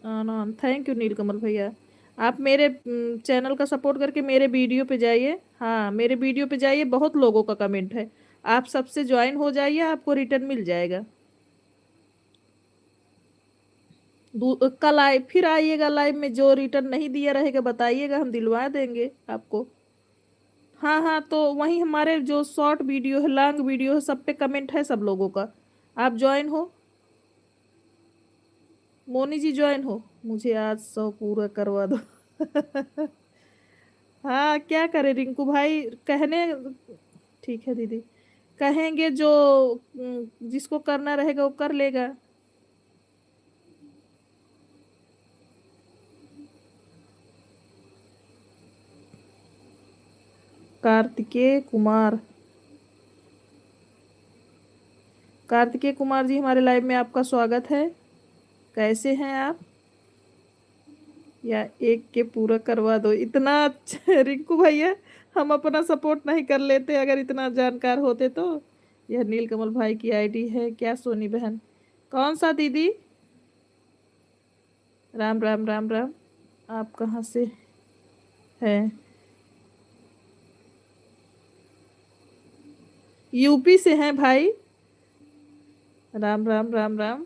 आनंद, थैंक यू नीलकमल भैया। आप मेरे चैनल का सपोर्ट करके मेरे वीडियो पे जाइए। हाँ मेरे वीडियो पे जाइए, बहुत लोगों का कमेंट है, आप सबसे ज्वाइन हो जाइए, आपको रिटर्न मिल जाएगा। कल आए फिर आइएगा लाइव में, जो रिटर्न नहीं दिया रहेगा बताइएगा, हम दिलवा देंगे आपको। हाँ हाँ, तो वहीं हमारे जो शॉर्ट वीडियो है, लॉन्ग वीडियो है, सब पे कमेंट है सब लोगों का। आप ज्वाइन हो, मोनी जी ज्वाइन हो, मुझे आज 100 पूरा करवा दो। हाँ क्या करे रिंकू भाई, कहने, ठीक है दीदी, कहेंगे जो जिसको करना रहेगा वो कर लेगा। कार्तिकेय कुमार, कार्तिकेय कुमार जी हमारे लाइव में आपका स्वागत है। कैसे हैं आप? या एक के पूरा करवा दो, इतना अच्छा रिंकू भैया, हम अपना सपोर्ट नहीं कर लेते अगर इतना जानकार होते तो। यह नीलकमल भाई की आईडी है क्या सोनी बहन? कौन सा दीदी? राम राम राम राम। आप कहाँ से हैं? यूपी से हैं भाई। राम राम राम राम।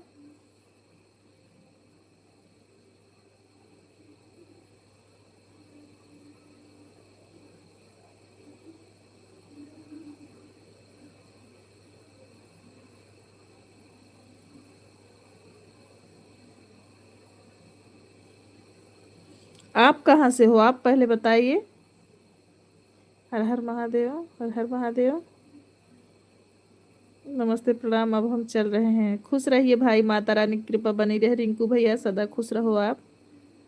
आप कहाँ से हो आप पहले बताइए। हर हर महादेव, हर हर महादेव। नमस्ते प्रणाम, अब हम चल रहे हैं। खुश रहिए भाई, माता रानी की कृपा बनी रहे, रिंकू भैया सदा खुश रहो आप।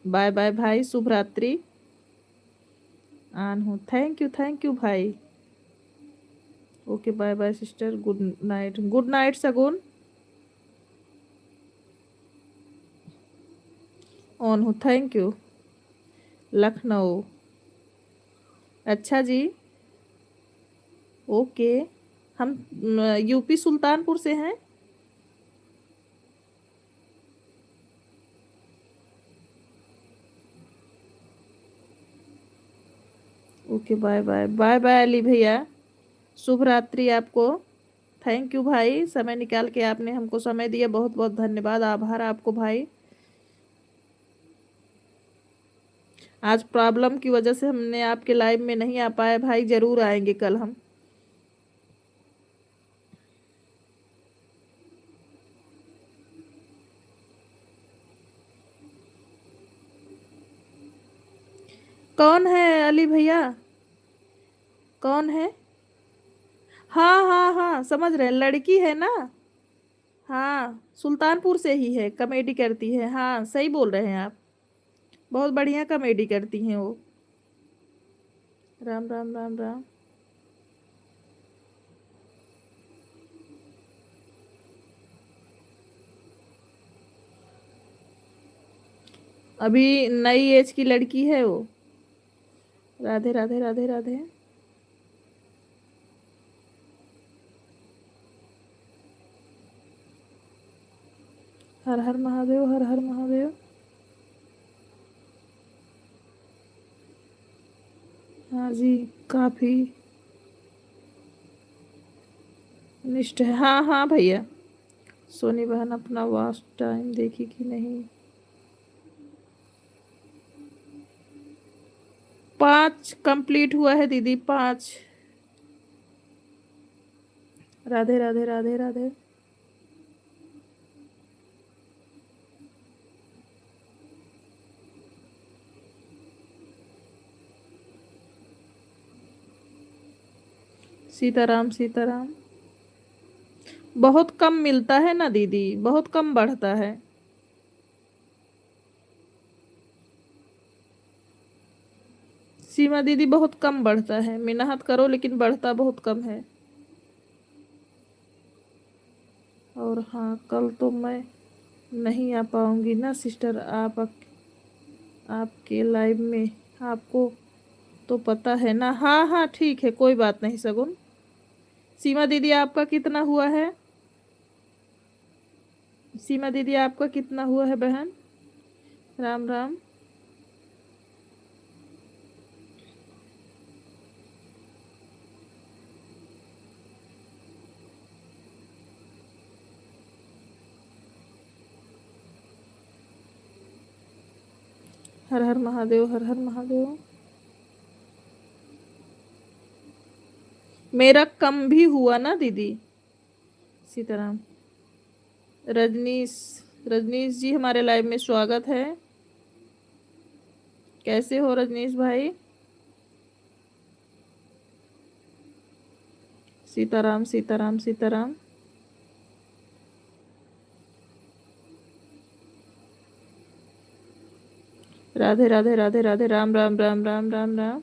बाय बाय भाई, शुभ रात्रि। आन हूँ, थैंक यू भाई। Okay bye bye sister, good night, good night Sagun. On हूँ, थैंक यू। लखनऊ, अच्छा जी, ओके। हम यूपी सुल्तानपुर से हैं। Okay bye bye, bye bye Ali भैया, शुभ रात्रि आपको। थैंक यू भाई, समय निकाल के आपने हमको समय दिया, बहुत बहुत धन्यवाद, आभार आपको भाई। आज प्रॉब्लम की वजह से हमने आपके लाइव में नहीं आ पाए भाई, जरूर आएंगे कल हम। कौन है अली भैया? कौन है? हाँ हाँ हाँ, समझ रहे हैं, लड़की है ना? हाँ, सुल्तानपुर से ही है, कॉमेडी करती है, हाँ सही बोल रहे हैं आप। बहुत बढ़िया कॉमेडी करती हैं वो। राम राम राम राम। अभी नई एज की लड़की है वो। राधे राधे राधे राधे। हर हर महादेव, हर हर महादेव। हाँ जी, काफी निष्ठ है, हाँ हाँ भैया। सोनी बहन अपना वास्ट टाइम देखी कि नहीं? 5 कंप्लीट हुआ है दीदी, 5। राधे राधे राधे राधे। सीताराम सीताराम। बहुत कम मिलता है ना दीदी, बहुत कम बढ़ता है। सीमा दीदी बहुत कम बढ़ता है, मेहनत करो लेकिन बढ़ता बहुत कम है। और हाँ, कल तो मैं नहीं आ पाऊंगी ना सिस्टर, आपके लाइव में, आपको तो पता है ना। हाँ हाँ ठीक है, कोई बात नहीं सगुन। सीमा दीदी आपका कितना हुआ है? सीमा दीदी आपका कितना हुआ है बहन? राम राम। हर हर महादेव, हर हर महादेव। मेरा कम भी हुआ ना दीदी। सीताराम। रजनीश। रजनीश जी हमारे लाइव में स्वागत है। कैसे हो रजनीश भाई? सीताराम सीताराम सीताराम। राधे राधे राधे राधे, राम राम राम राम राम राम।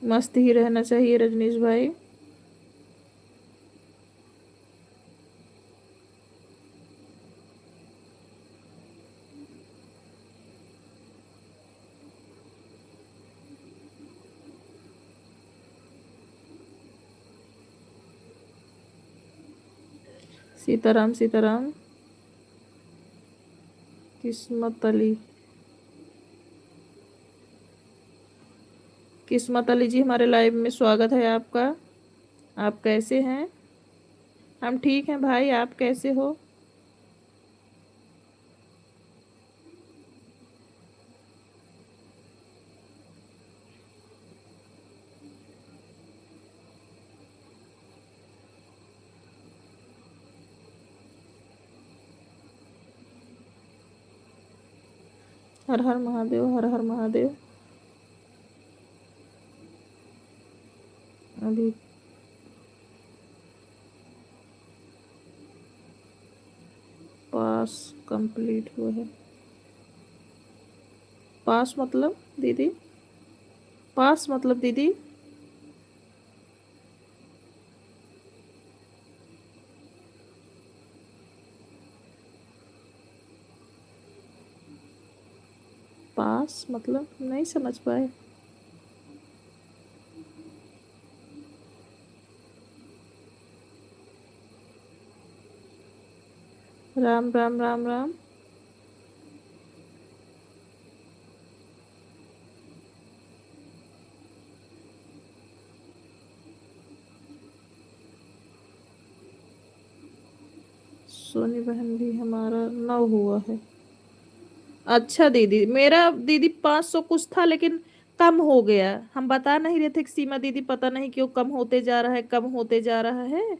मस्त ही रहना चाहिए रजनीश भाई। सीताराम सीताराम। किस्मत अली। किस्मत अली जी हमारे लाइव में स्वागत है आपका। आप कैसे हैं? हम ठीक हैं भाई, आप कैसे हो? हर हर महादेव, हर हर महादेव। अभी पास कंप्लीट हुआ है। पास मतलब दीदी? पास मतलब दीदी? पास मतलब नहीं समझ पाए। राम राम राम राम। सोनी बहन भी हमारा 9 हुआ है। अच्छा दीदी, मेरा दीदी 500 कुछ था लेकिन कम हो गया। हम बता नहीं रहे थे कि सीमा दीदी पता नहीं क्यों कम होते जा रहा है, कम होते जा रहा है।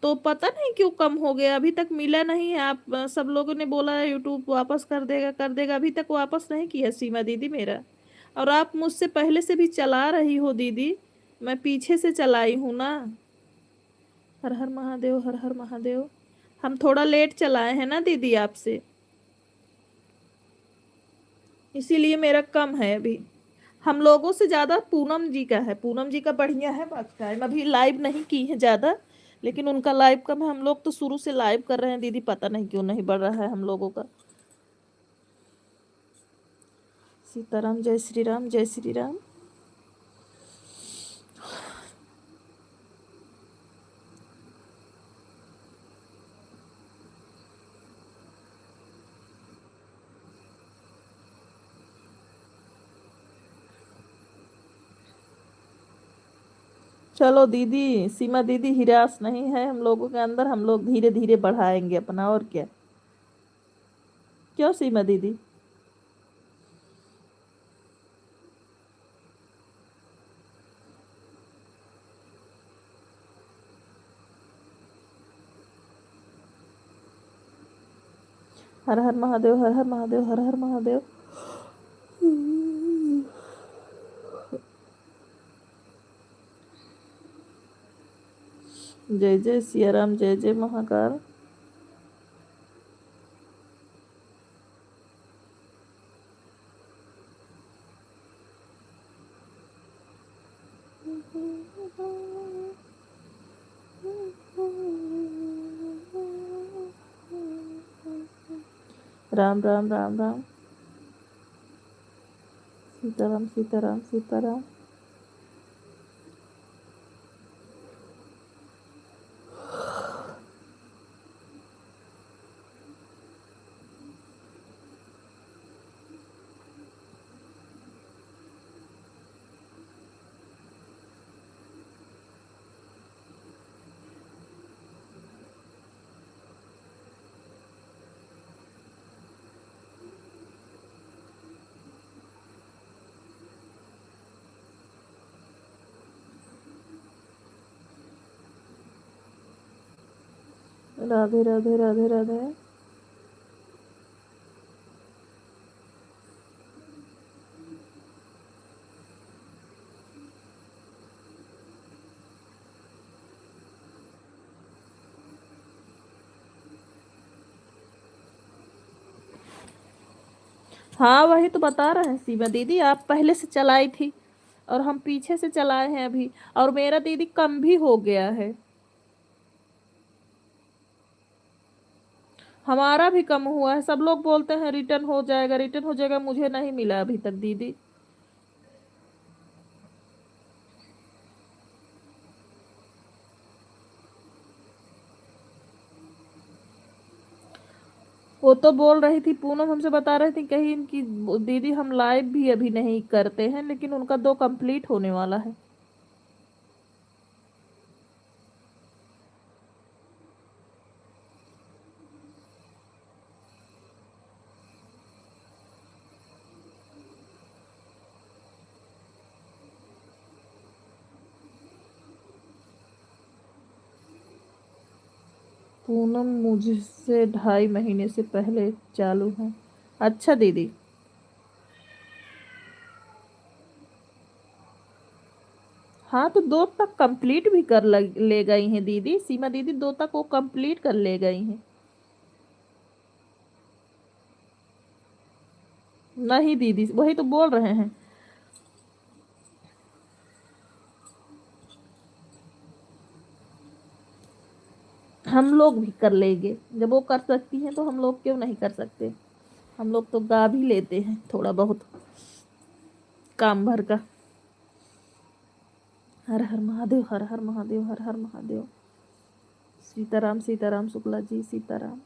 तो पता नहीं क्यों कम हो गया, अभी तक मिला नहीं है। आप सब लोगों ने बोला है यूट्यूब वापस कर देगा कर देगा, अभी तक वापस नहीं किया सीमा दीदी मेरा। और आप मुझसे पहले से भी चला रही हो दीदी, मैं पीछे से चलाई हूं ना। हर हर महादेव, हर हर महादेव। हम थोड़ा लेट चलाए हैं ना दीदी आपसे, इसीलिए मेरा कम है अभी। हम लोगों से ज्यादा पूनम जी का है, पूनम जी का बढ़िया है। बात टाइम अभी लाइव नहीं की है ज्यादा, लेकिन उनका लाइव कम है। हम लोग तो शुरू से लाइव कर रहे हैं दीदी, पता नहीं क्यों नहीं बढ़ रहा है हम लोगों का। सीताराम, जय श्री राम, जय श्री राम। चलो दीदी, सीमा दीदी हिरास नहीं है हम लोगों के अंदर, हम लोग धीरे धीरे बढ़ाएंगे अपना, और क्या। क्यों सीमा दीदी? हर हर महादेव, हर हर महादेव, हर हर महादेव। जय जय सिया राम, जय जय महाकाल। राम राम राम राम। सीताराम सीताराम सीताराम। राधे राधे राधे राधे। हाँ वही तो बता रहे हैं सीमा दीदी, आप पहले से चलाई थी और हम पीछे से चलाए हैं अभी, और मेरा दीदी कम भी हो गया है। हमारा भी कम हुआ है, सब लोग बोलते हैं रिटर्न हो जाएगा रिटर्न हो जाएगा, मुझे नहीं मिला अभी तक दीदी। वो तो बोल रही थी, पूनम हमसे बता रही थी कहीं इनकी दीदी हम लाइव भी अभी नहीं करते हैं, लेकिन उनका 2 कंप्लीट होने वाला है। पूनम मुझसे 2.5 महीने से पहले चालू है। अच्छा दीदी। हाँ तो 2 तक कंप्लीट भी कर ले गई हैं दीदी, सीमा दीदी 2 तक वो कंप्लीट कर ले गई हैं। नहीं दीदी वही तो बोल रहे हैं। हम लोग भी कर लेंगे, जब वो कर सकती हैं तो हम लोग क्यों नहीं कर सकते। हम लोग तो गा भी लेते हैं थोड़ा बहुत काम भर का। हर हर महादेव हर हर महादेव हर हर महादेव। सीताराम सीताराम शुक्ला जी सीताराम।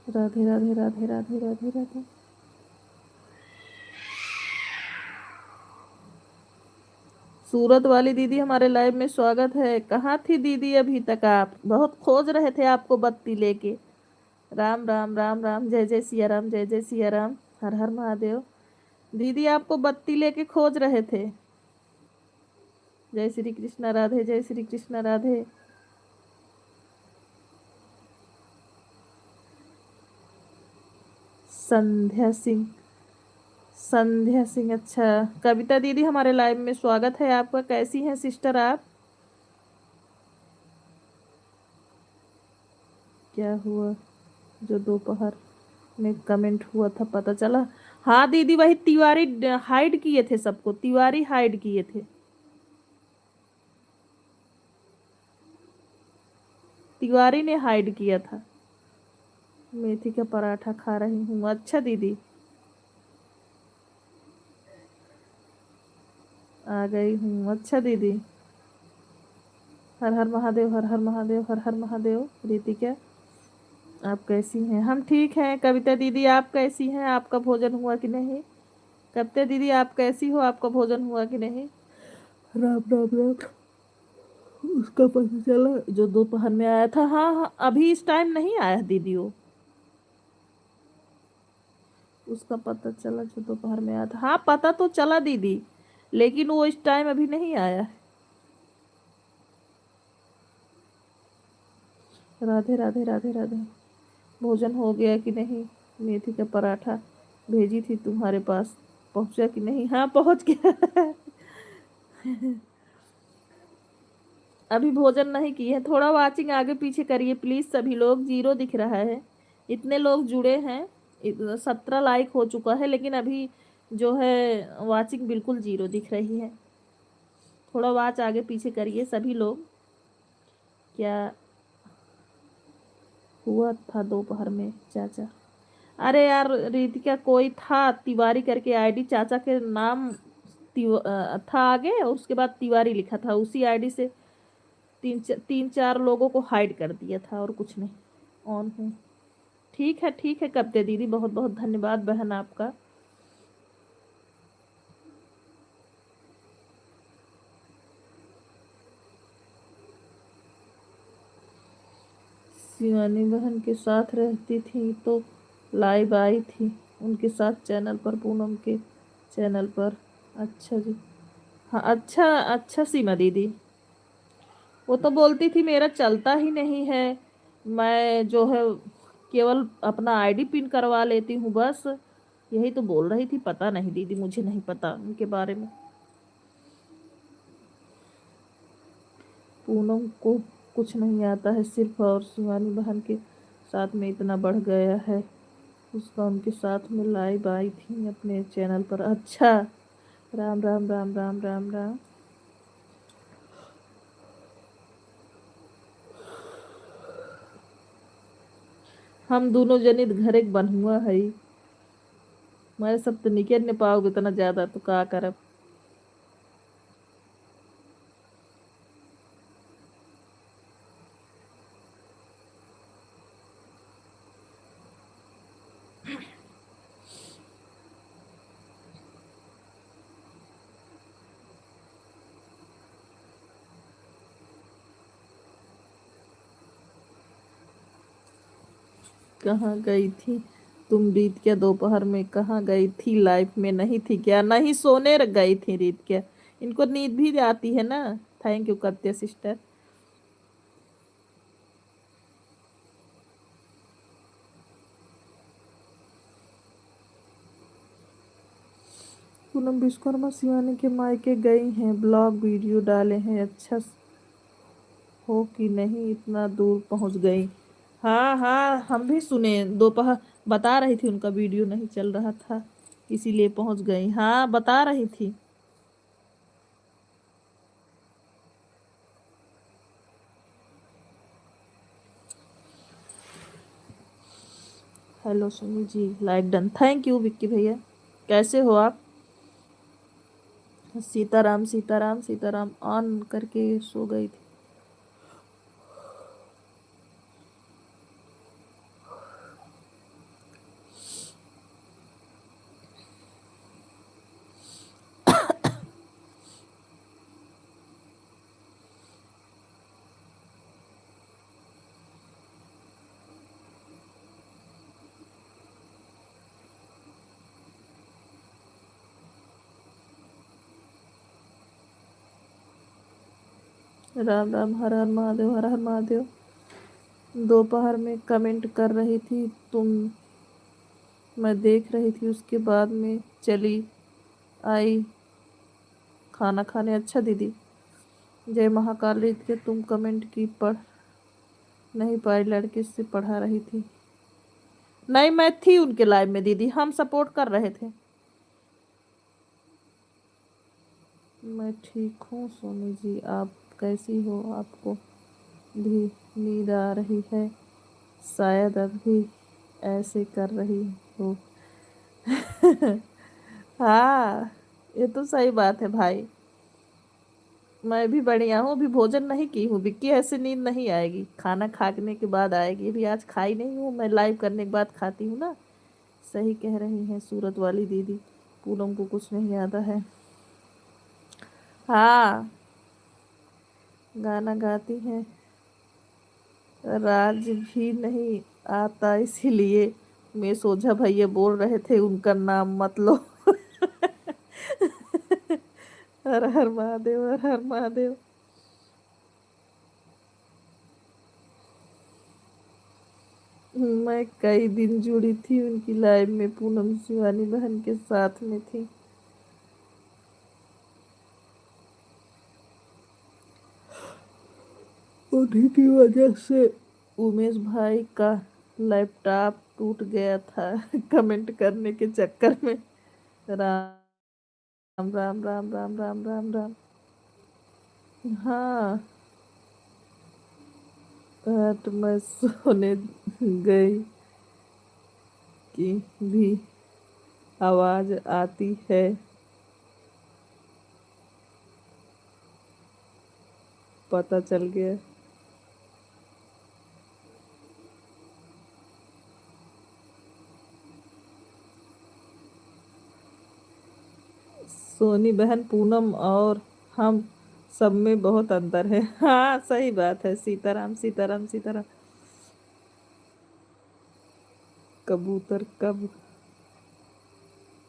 राधे राधे राधे राधे राधे राधे। सूरत वाली दीदी हमारे लाइव में स्वागत है। कहाँ थी दीदी अभी तक, आप बहुत खोज रहे थे आपको बत्ती लेके। राम राम राम राम, जय जय सिया राम, जय जय सिया राम, हर हर महादेव। दीदी आपको बत्ती लेके खोज रहे थे। जय श्री कृष्ण राधे, जय श्री कृष्ण राधे। संध्या सिंह, संध्या सिंह, अच्छा। कविता दीदी हमारे लाइव में स्वागत है आपका, कैसी हैं सिस्टर आप। क्या हुआ जो दोपहर में कमेंट हुआ था पता चला। हाँ दीदी वही तिवारी हाइड किए थे सबको, तिवारी हाइड किए थे। तिवारी ने हाइड किया था। मेथी का पराठा खा रही हूँ, अच्छा दीदी। आ गई हूँ, अच्छा दीदी। हर हर महादेव हर हर महादेव हर हर महादेव। रितिका आप कैसी हैं, हम ठीक हैं। कविता दीदी आप कैसी हैं, आपका भोजन हुआ कि नहीं। कविता दीदी आप कैसी हो, आपका भोजन हुआ कि नहीं। राम राम राम। उसका पता चला जो दोपहर में आया था, हाँ हाँ अभी इस टाइम नहीं आया दीदी वो। उसका पता चला जो दोपहर में आया था, हाँ पता तो चला दीदी, लेकिन वो इस टाइम अभी नहीं आया। राधे राधे राधे राधे। भोजन हो गया कि नहीं। मेथी का पराठा भेजी थी तुम्हारे पास, पहुंचा कि नहीं। हाँ पहुंच गया। अभी भोजन नहीं किए हैं, थोड़ा वाचिंग आगे पीछे करिए प्लीज। सभी लोग जीरो दिख रहा है, इतने लोग जुड़े हैं, 17 लाइक हो चुका है, लेकिन अभी जो है वाचिंग बिल्कुल जीरो दिख रही है। थोड़ा वाच आगे पीछे करिए सभी लोग। क्या हुआ था दोपहर में चाचा। अरे यार रितिका कोई था तिवारी करके आईडी, चाचा के नाम था आगे और उसके बाद तिवारी लिखा था, उसी आईडी से 3-4 लोगों को हाइड कर दिया था और कुछ नहीं। ऑन हूँ। ठीक है कविता दीदी, बहुत बहुत धन्यवाद बहन आपका। शिवानी बहन के साथ रहती थी तो लाइव आई थी। उनके साथ चैनल पर, पूनम के चैनल पर। अच्छा जी। हाँ अच्छा अच्छा सीमा दीदी, वो तो बोलती थी मेरा चलता ही नहीं है, मैं जो है केवल अपना आईडी पिन करवा लेती हूँ बस, यही तो बोल रही थी। पता नहीं दीदी, मुझे नहीं पता उनके बारे में। पूनम को कुछ नहीं आता है सिर्फ, और शिवानी बहन के साथ में इतना बढ़ गया है उसका। उनके साथ में लाइव आई थी अपने चैनल पर। अच्छा, राम राम राम राम राम राम। हम दोनों जनित घर एक बनहुआ है, मैं सब तो निकल नहीं पाओगे इतना ज्यादा, तो का करब। कहाँ गई थी तुम रीत क्या दोपहर में? कहाँ गई थी? लाइफ में नहीं थी क्या? नहीं, सोने गई थी रीत क्या। इनको नींद भी आती है ना। Thank you Katya sister. Poonam Vishwakarma Shivani के मायके गई हैं, ब्लॉग वीडियो डाले हैं। अच्छा हो कि नहीं इतना दूर पहुंच गई। हाँ हाँ, हम भी सुने दोपहर, बता रही थी उनका वीडियो नहीं चल रहा था, इसीलिए पहुंच गई। हाँ बता रही थी। Hello Suni ji, like done, thank you Vicky भैया। कैसे हो आप? सीताराम सीताराम सीताराम ऑन करके सो गई थी। राम राम, हर हर महादेव, हर हर महादेव। दोपहर में कमेंट कर रही थी तुम, मैं देख रही थी, उसके बाद में चली आई खाना खाने। अच्छा दीदी, जय महाकाल। रीत के तुम कमेंट की पढ़ नहीं पाई, लड़के से पढ़ा रही थी। नहीं, मैं थी उनके लाइव में दीदी, हम सपोर्ट कर रहे थे। मैं ठीक हूँ सोनी जी, आप कैसी हो? आपको भी नींद आ रही है शायद, अभी ऐसे कर रही हो। हाँ, ये तो सही बात है भाई। मैं भी बढ़िया हूँ, अभी भोजन नहीं की हूँ विक्की, ऐसे नींद नहीं आएगी, खाना खाने के बाद आएगी। अभी आज खाई नहीं हूँ, मैं लाइव करने के बाद खाती हूँ ना। सही कह रही हैं सूरत वाली दीदी, पूनम को कुछ नहीं आता है। हाँ, गाना गाती हैं। राज भी नहीं आता, इसीलिए मैं सोझा भैया बोल रहे थे उनका नाम मत लो। हर हर महादेव, हर हर महादेव। मैं कई दिन जुड़ी थी उनकी लाइव में, पूनम शिवानी बहन के साथ में थी। उन्हीं की वजह से उमेश भाई का लैपटॉप टूट गया था कमेंट करने के चक्कर में। राम राम राम राम राम राम राम। हाँ, तो मैं सोने गई की भी आवाज आती है। पता चल गया। सोनी बहन, पूनम और हम सब में बहुत अंतर है। हाँ सही बात है। सीताराम सीताराम सीताराम। कबूतर कब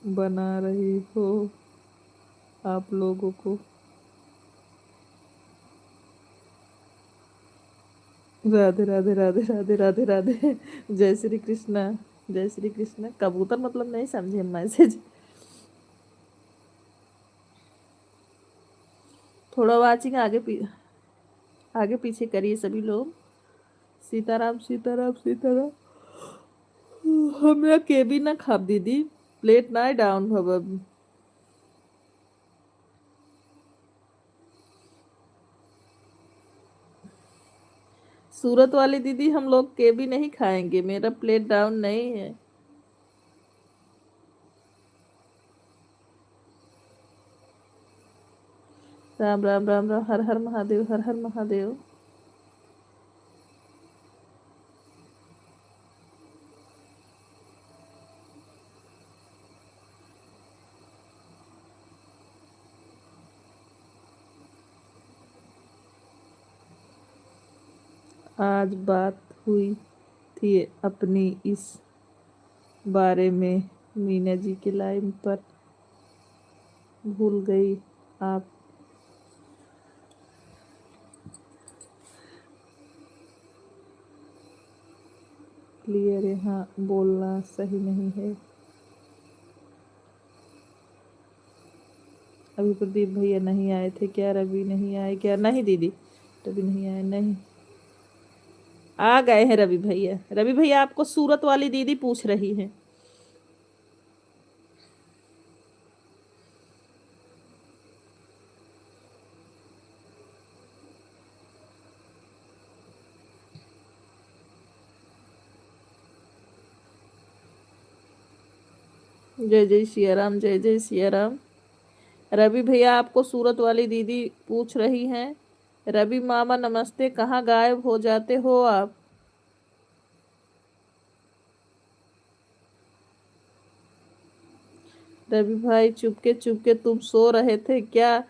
बना रही हो आप लोगों को। राधे राधे राधे राधे राधे राधे। जय श्री कृष्णा। जय श्री कृष्णा कबूतर मतलब नहीं समझे मैसेज। थोड़ा वाचिंग आगे पीछे करिए सभी लोग। सीताराम सीताराम सीताराम। हमरा के भी ना खाब दीदी। प्लेट ना डाउन भव। सूरत वाली दीदी हम लोग के भी नहीं खाएंगे, मेरा प्लेट डाउन नहीं है। राम राम राम राम, हर हर महादेव, हर हर महादेव। आज बात हुई थी अपनी इस बारे में मीना जी के लाइन पर। भूल गई आप। क्लियर यहाँ बोलना सही नहीं है। अभी प्रदीप भैया नहीं आए थे क्या? रवि नहीं आए क्या? नहीं दीदी, रवि नहीं आए। नहीं, आ गए हैं रवि भैया। रवि भैया आपको सूरत वाली दीदी पूछ रही है। जय जय सिया राम, जय जय सिया राम। रवि भैया आपको सूरत वाली दीदी पूछ रही हैं। रवि मामा नमस्ते, कहाँ गायब हो जाते हो आप? रवि भाई चुपके चुपके तुम सो रहे थे क्या?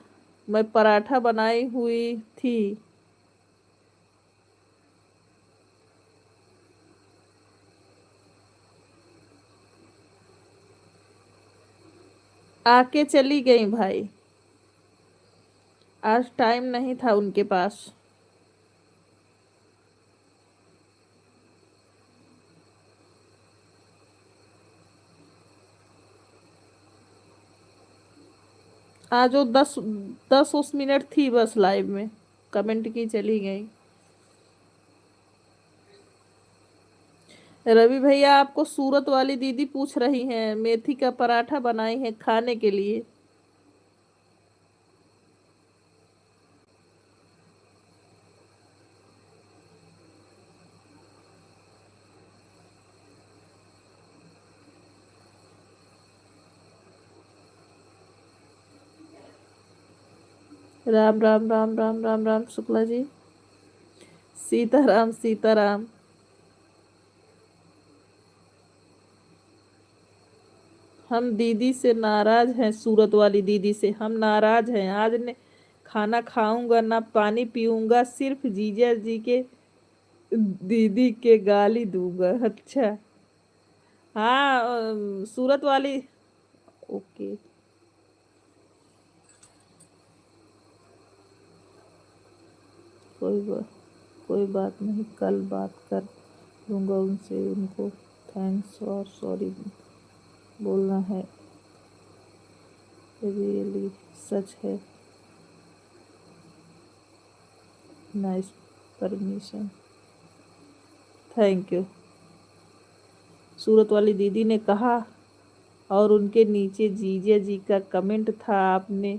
मैं पराठा बनाई हुई थी। आके चली गई भाई, आज टाइम नहीं था उनके पास। आज वो 10 10 उस मिनट थी बस लाइव में, कमेंट की चली गई। रवि भैया आपको सूरत वाली दीदी पूछ रही हैं, मेथी का पराठा बनाई है खाने के लिए। राम राम राम राम राम राम शुक्ला जी। सीताराम सीताराम। हम दीदी से नाराज हैं, सूरत वाली दीदी से हम नाराज हैं। आज ने खाना खाऊंगा ना पानी पीऊंगा, सिर्फ जीजा जी के दीदी के गाली दूंगा। अच्छा, हाँ सूरत वाली। ओके, कोई बात कोई बात नहीं, कल बात कर लूँगा उनसे। उनको थैंक्स और सॉरी बोलना है। रियली सच है। Nice permission, thank you. Surat वाली दीदी ने कहा, और उनके नीचे जीजा जी का कमेंट था आपने,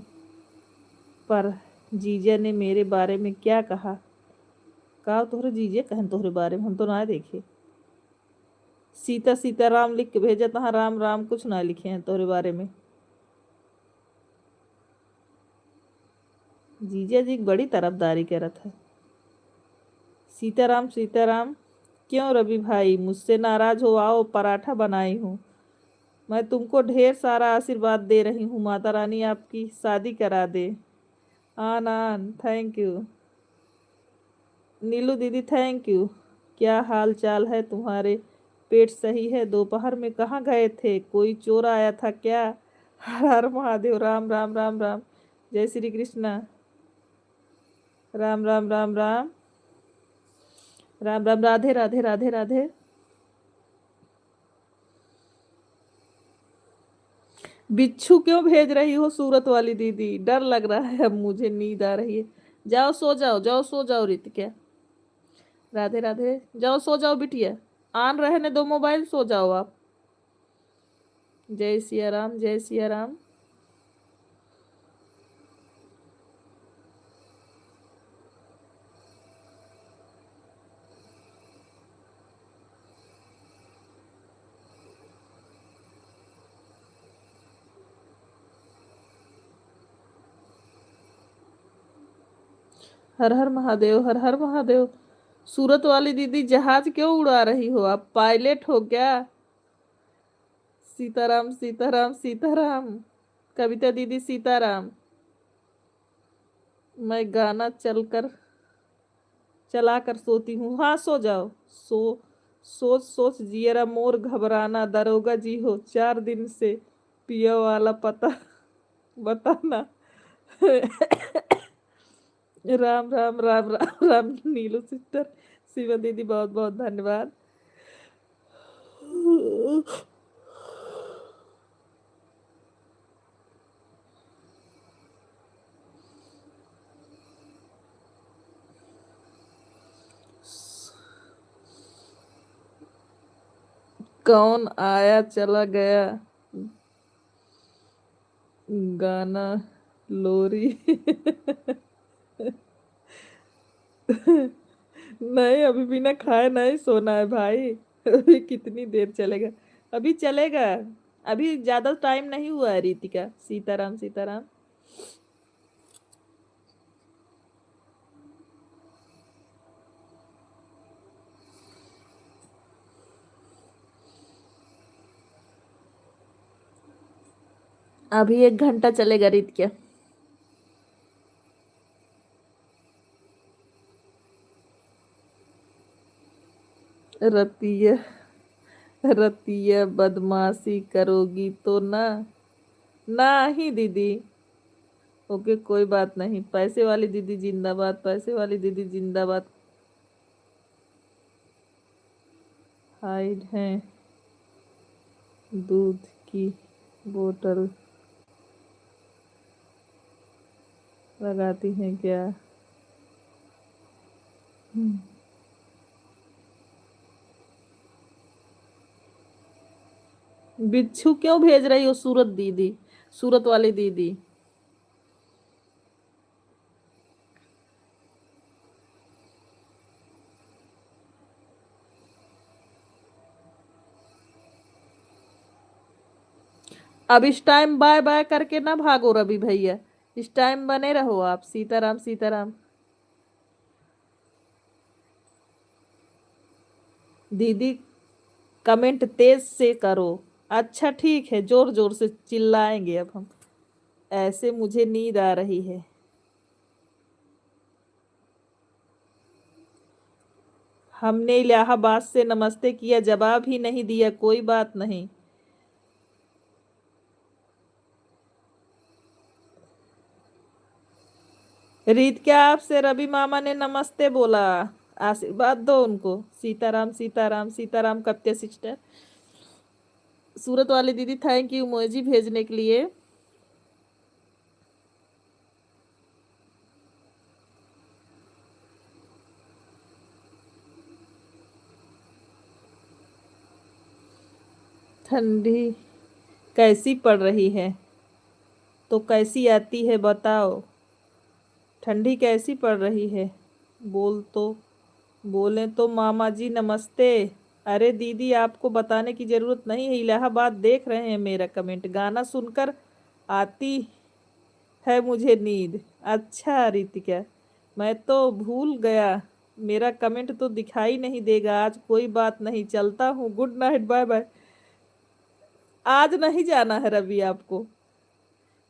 पर जीजा ने मेरे बारे में क्या कहा? कहा तोहरे जीजे कहन तोहरे बारे में हम तो ना देखे। सीता सीताराम लिख के भेजा तहाँ राम राम कुछ ना लिखे हैं तोहरे बारे में। जीजा जी बड़ी तरफदारी करत है। सीताराम सीताराम। क्यों रवि भाई मुझसे नाराज हो? आओ पराठा बनाई हूँ। मैं तुमको ढेर सारा आशीर्वाद दे रही हूँ, माता रानी आपकी शादी करा दे। आन आन, थैंक यू। नीलू दीदी थैंक यू। क्या हाल चाल है तुम्हारे? पेट सही है? दोपहर में कहाँ गए थे? कोई चोर आया था क्या? हर हर महादेव। राम राम राम राम। जय श्री कृष्ण। राम राम राम राम। राम राम। राधे राधे राधे राधे। बिच्छू क्यों भेज रही हो सूरत वाली दीदी? डर लग रहा है, अब मुझे नींद आ रही है। जाओ सो जाओ, जाओ सो जाओ रितिका। राधे राधे। जाओ सो जाओ बिटिया। ऑन रहने दो मोबाइल, सो जाओ आप। जय सिया राम, जय सिया राम। हर हर महादेव, हर हर महादेव। सूरत वाली दीदी जहाज क्यों उड़ा रही हो? आप पायलट हो क्या? सीताराम सीताराम सीताराम। कविता दीदी सीताराम। मैं गाना चला कर सोती हूँ। हाँ सो जाओ। सोच सोच जियरा मोर घबराना, दरोगा जी हो 4 दिन से पिया वाला पता बताना। राम राम राम राम राम। नीलू सिस्टर, शिवा दीदी बहुत बहुत धन्यवाद। कौन आया चला गया? गाना लोरी। नहीं, अभी बिना खाए नहीं सोना है भाई। अभी कितनी देर चलेगा? अभी चलेगा। अभी ज्यादा टाइम नहीं हुआ है रितिका। सीताराम सीताराम। अभी 1 घंटा चलेगा रितिका। रतिया रतिया बदमाशी करोगी तो ना? ना ही दीदी। ओके कोई बात नहीं। पैसे वाली दीदी जिंदाबाद, पैसे वाली दीदी जिंदाबाद। हाइड है दूध की बोतल लगाती हैं क्या? बिच्छू क्यों भेज रही हो सूरत दीदी? सूरत वाली दीदी। अब इस टाइम बाय बाय करके ना भागो रवि भैया। इस टाइम बने रहो आप। सीताराम सीताराम। दीदी कमेंट तेज से करो। अच्छा ठीक है, जोर जोर से चिल्लाएंगे अब हम। ऐसे मुझे नींद आ रही है। हमने इलाहाबाद से नमस्ते किया, जवाब ही नहीं दिया। कोई बात नहीं। रीत क्या आपसे रवि मामा ने नमस्ते बोला? आशीर्वाद दो उनको। सीताराम सीताराम सीताराम। कप्त्या सिस्टर। सूरत वाली दीदी थैंक यू मोजी भेजने के लिए। ठंडी कैसी पड़ रही है? तो कैसी आती है बताओ। ठंडी कैसी पड़ रही है? बोल तो बोले तो मामा जी नमस्ते। अरे दीदी आपको बताने की जरूरत नहीं है, इलाहाबाद देख रहे हैं मेरा कमेंट। गाना सुनकर आती है मुझे नींद। अच्छा रितिका, मैं तो भूल गया। मेरा कमेंट तो दिखाई नहीं देगा आज। कोई बात नहीं, चलता हूँ। Good night, bye bye. आज नहीं जाना है रवि आपको।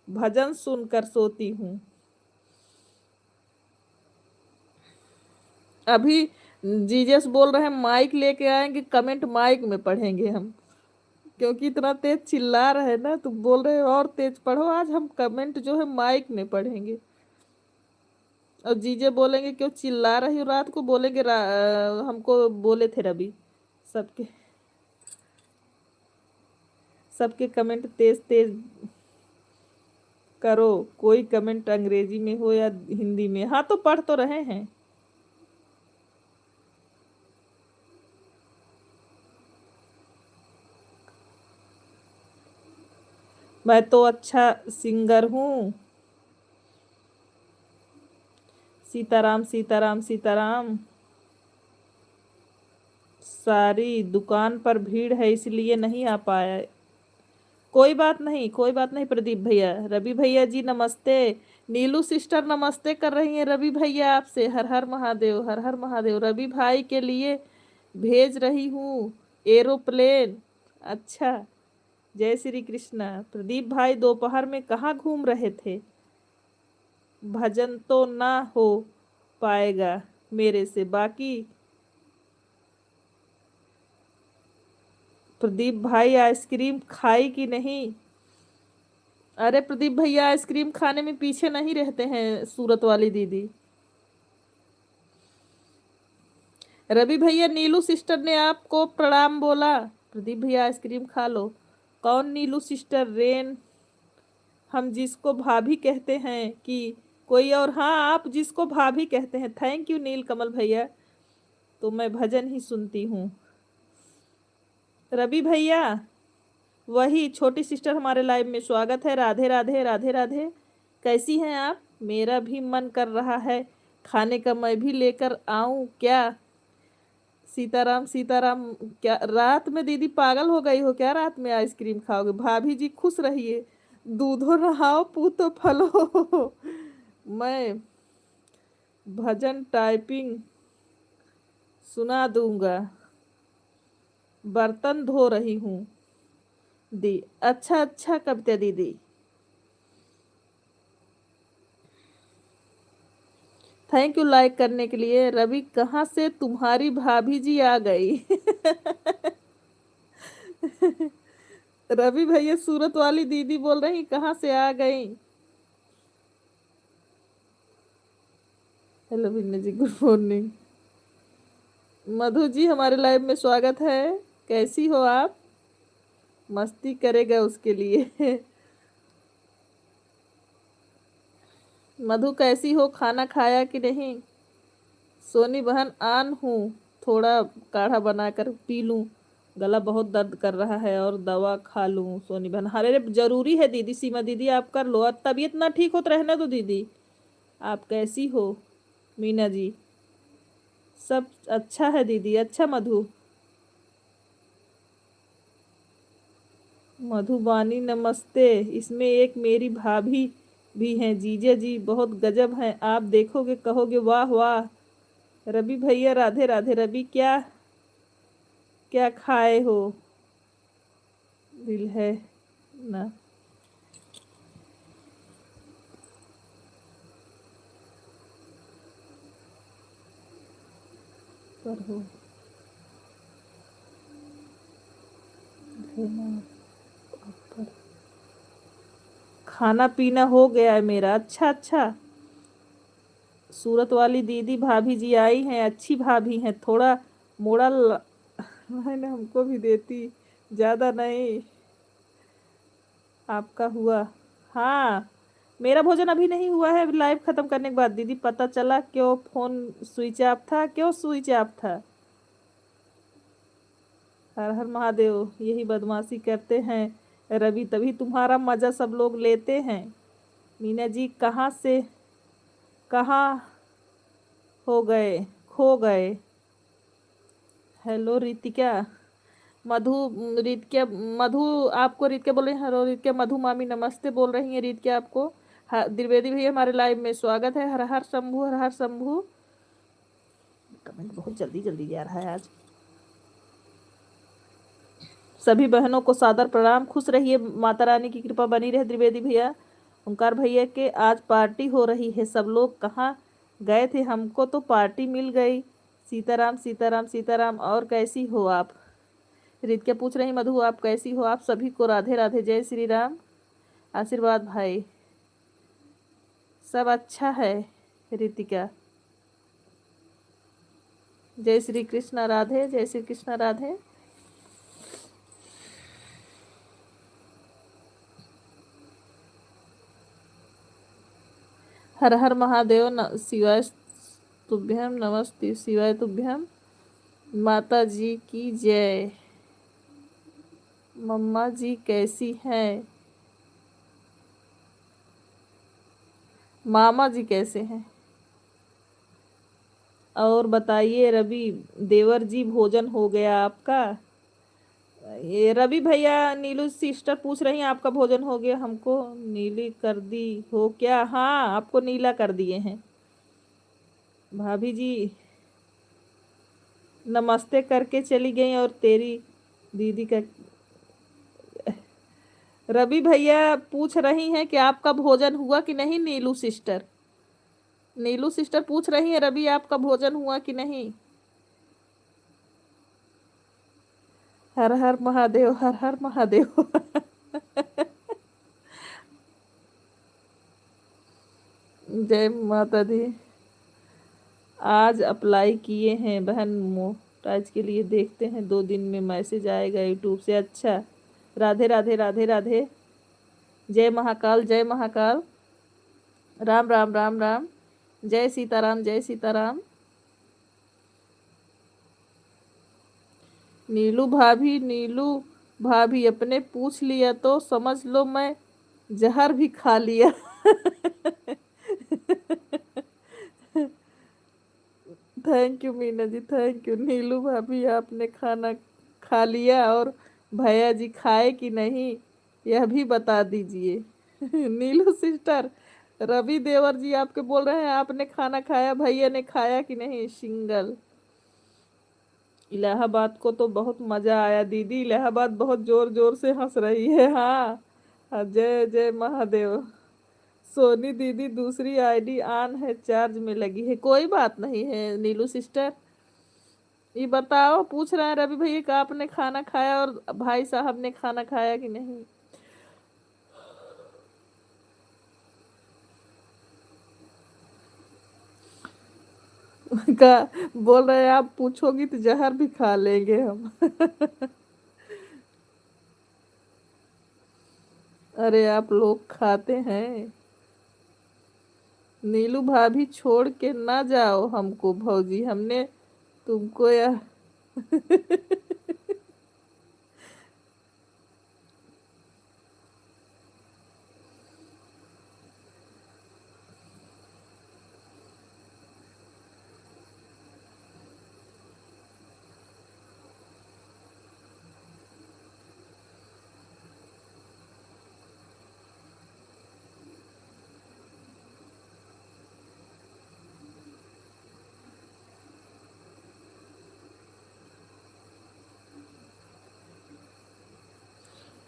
भजन सुनकर सोती हूँ। अभी जीजस बोल रहे हैं माइक लेके आएंगे, कमेंट माइक में पढ़ेंगे हम, क्योंकि इतना तेज चिल्ला रहे हैं ना, तो बोल रहे हैं और तेज पढ़ो, आज हम कमेंट जो है माइक में पढ़ेंगे। और जीजे बोलेंगे क्यों चिल्ला रही हो रात को, बोलेंगे हमको बोले थे रवि। सबके सबके कमेंट तेज तेज करो, कोई कमेंट अंग्रेजी में हो या हिंदी में। हाँ तो पढ़ तो रहे हैं। मैं तो अच्छा सिंगर हूँ। सीताराम सीताराम सीताराम। सारी दुकान पर भीड़ है इसलिए नहीं आ पाया। कोई बात नहीं, कोई बात नहीं प्रदीप भैया। रवि भैया जी नमस्ते। नीलू सिस्टर नमस्ते कर रही हैं रवि भैया आपसे। हर हर महादेव, हर हर महादेव। रवि भाई के लिए भेज रही हूँ एरोप्लेन। अच्छा, जय श्री कृष्णा। प्रदीप भाई दोपहर में कहाँ घूम रहे थे? भजन तो ना हो पाएगा मेरे से। बाकी प्रदीप भाई आइसक्रीम खाई कि नहीं? अरे प्रदीप भैया आइसक्रीम खाने में पीछे नहीं रहते हैं सूरत वाली दीदी। रवि भैया नीलू सिस्टर ने आपको प्रणाम बोला। प्रदीप भैया आइसक्रीम खा लो। कौन नीलू सिस्टर? रेन, हम जिसको भाभी कहते हैं कि कोई और? हाँ, आप जिसको भाभी कहते हैं। थैंक यू नील कमल भैया। तो मैं भजन ही सुनती हूँ। रवि भैया वही छोटी सिस्टर हमारे लाइव में स्वागत है। राधे राधे राधे राधे। कैसी हैं आप? मेरा भी मन कर रहा है खाने का, मैं भी लेकर आऊं क्या? सीताराम सीताराम। क्या रात में दीदी पागल हो गई हो क्या? रात में आइसक्रीम खाओगे? भाभी जी खुश रहिए। दूधो नहाओ पूतो फलो। मैं भजन टाइपिंग सुना दूंगा। बर्तन धो रही हूँ दी। अच्छा अच्छा कविता दीदी। थैंक यू लाइक करने के लिए। रवि कहाँ से तुम्हारी भाभी जी आ गई? रवि भैया सूरत वाली दीदी बोल रही कहाँ से आ गई? हेलो विन्नी जी, गुड मॉर्निंग। मधु जी हमारे लाइव में स्वागत है। कैसी हो आप? मस्ती करेगा उसके लिए। मधु कैसी हो? खाना खाया कि नहीं? सोनी बहन आन हूँ, थोड़ा काढ़ा बनाकर पी लूँ, गला बहुत दर्द कर रहा है, और दवा खा लूँ। सोनी बहन, अरे जरूरी है दीदी। सीमा दीदी आप कर लो, और तबीयत ना ठीक हो तो रहने दो दीदी। आप कैसी हो? मीना जी सब अच्छा है दीदी। अच्छा मधु, मधुबानी नमस्ते। इसमें एक मेरी भाभी भी हैं, जीजा जी बहुत गजब हैं। आप देखोगे कहोगे वाह वाह। रवि भैया राधे राधे। रवि क्या क्या खाए हो? दिल है ना? पर हो है ना? पर खाना पीना हो गया है मेरा। अच्छा अच्छा। सूरत वाली दीदी भाभी जी आई हैं, अच्छी भाभी हैं। थोड़ा मोड़ा है ना, हमको भी देती, ज्यादा नहीं। आपका हुआ? हाँ, मेरा भोजन अभी नहीं हुआ है। लाइव खत्म करने के बाद दीदी पता चला क्यों फोन स्विच ऑफ था। क्यों स्विच ऑफ था? हर हर महादेव। यही बदमाशी करते हैं रवि, तभी तुम्हारा मजा सब लोग लेते हैं। मीना जी कहाँ से कहाँ हो गए, खो गए? हेलो रितिका। मधु, रितिका मधु आपको रितिका बोल रही है। हेलो रितिका। मधु मामी नमस्ते बोल रही है रितिका आपको। द्विवेदी भैया हमारे लाइव में स्वागत है। हर हर शंभू, हर हर शंभू। कमेंट बहुत जल्दी जल्दी जा रहा है आज। सभी बहनों को सादर प्रणाम। खुश रहिए, माता रानी की कृपा बनी रहे। द्विवेदी भैया, ओंकार भैया के आज पार्टी हो रही है। सब लोग कहाँ गए थे? हमको तो पार्टी मिल गई। सीताराम सीताराम सीताराम। और कैसी हो आप? रितिका पूछ रही, मधु आप कैसी हो? आप सभी को राधे राधे, जय श्री राम। आशीर्वाद भाई। सब अच्छा है रितिका। जय श्री कृष्ण राधे, जय श्री कृष्ण राधे। हर हर महादेव शिवाय तुभ्यम नमस्ते शिवाय तुभ्यम। माता जी की जय। मम्मा जी कैसी हैं? मामा जी कैसे हैं? और बताइए रवि देवर जी, भोजन हो गया आपका? ये रवि भैया, नीलू सिस्टर पूछ रही हैं आपका भोजन हो गया? हमको नीली कर दी हो क्या? हाँ, आपको नीला कर दिए हैं। भाभी जी नमस्ते करके चली गई और तेरी दीदी का। रवि भैया पूछ रही हैं कि आपका भोजन हुआ कि नहीं? नीलू सिस्टर, नीलू सिस्टर पूछ रही है रवि आपका भोजन हुआ कि नहीं? हर हर महादेव, हर हर महादेव। जय माता दी। आज अप्लाई किए हैं बहन मोटाज के लिए, देखते हैं 2 दिन में मैसेज आएगा यूट्यूब से। अच्छा, राधे राधे राधे राधे। जय महाकाल, जय महाकाल। राम राम राम राम। जय सीताराम, जय सीताराम। नीलू भाभी, नीलू भाभी अपने पूछ लिया तो समझ लो मैं जहर भी खा लिया। Thank you Meena ji, thank you. Nilu भाभी आपने खाना खा लिया और भैया जी खाए कि नहीं, यह भी बता दीजिए। नीलू सिस्टर, रवि देवर जी आपके बोल रहे हैं आपने खाना खाया, भैया ने खाया कि नहीं? सिंगल। इलाहाबाद को तो बहुत मजा आया दीदी, इलाहाबाद बहुत जोर जोर से हंस रही है। हाँ हाँ, जय जय महादेव। सोनी दीदी दूसरी आईडी ऑन है, चार्ज में लगी है। कोई बात नहीं है नीलू सिस्टर। ये बताओ, पूछ रहे हैं रवि भैया का आपने खाना खाया और भाई साहब ने खाना खाया कि नहीं? का बोल रहे हैं आप पूछोगी तो जहर भी खा लेंगे हम। अरे आप लोग खाते हैं। नीलू भाभी छोड़ के ना जाओ हमको भौजी, हमने तुमको या।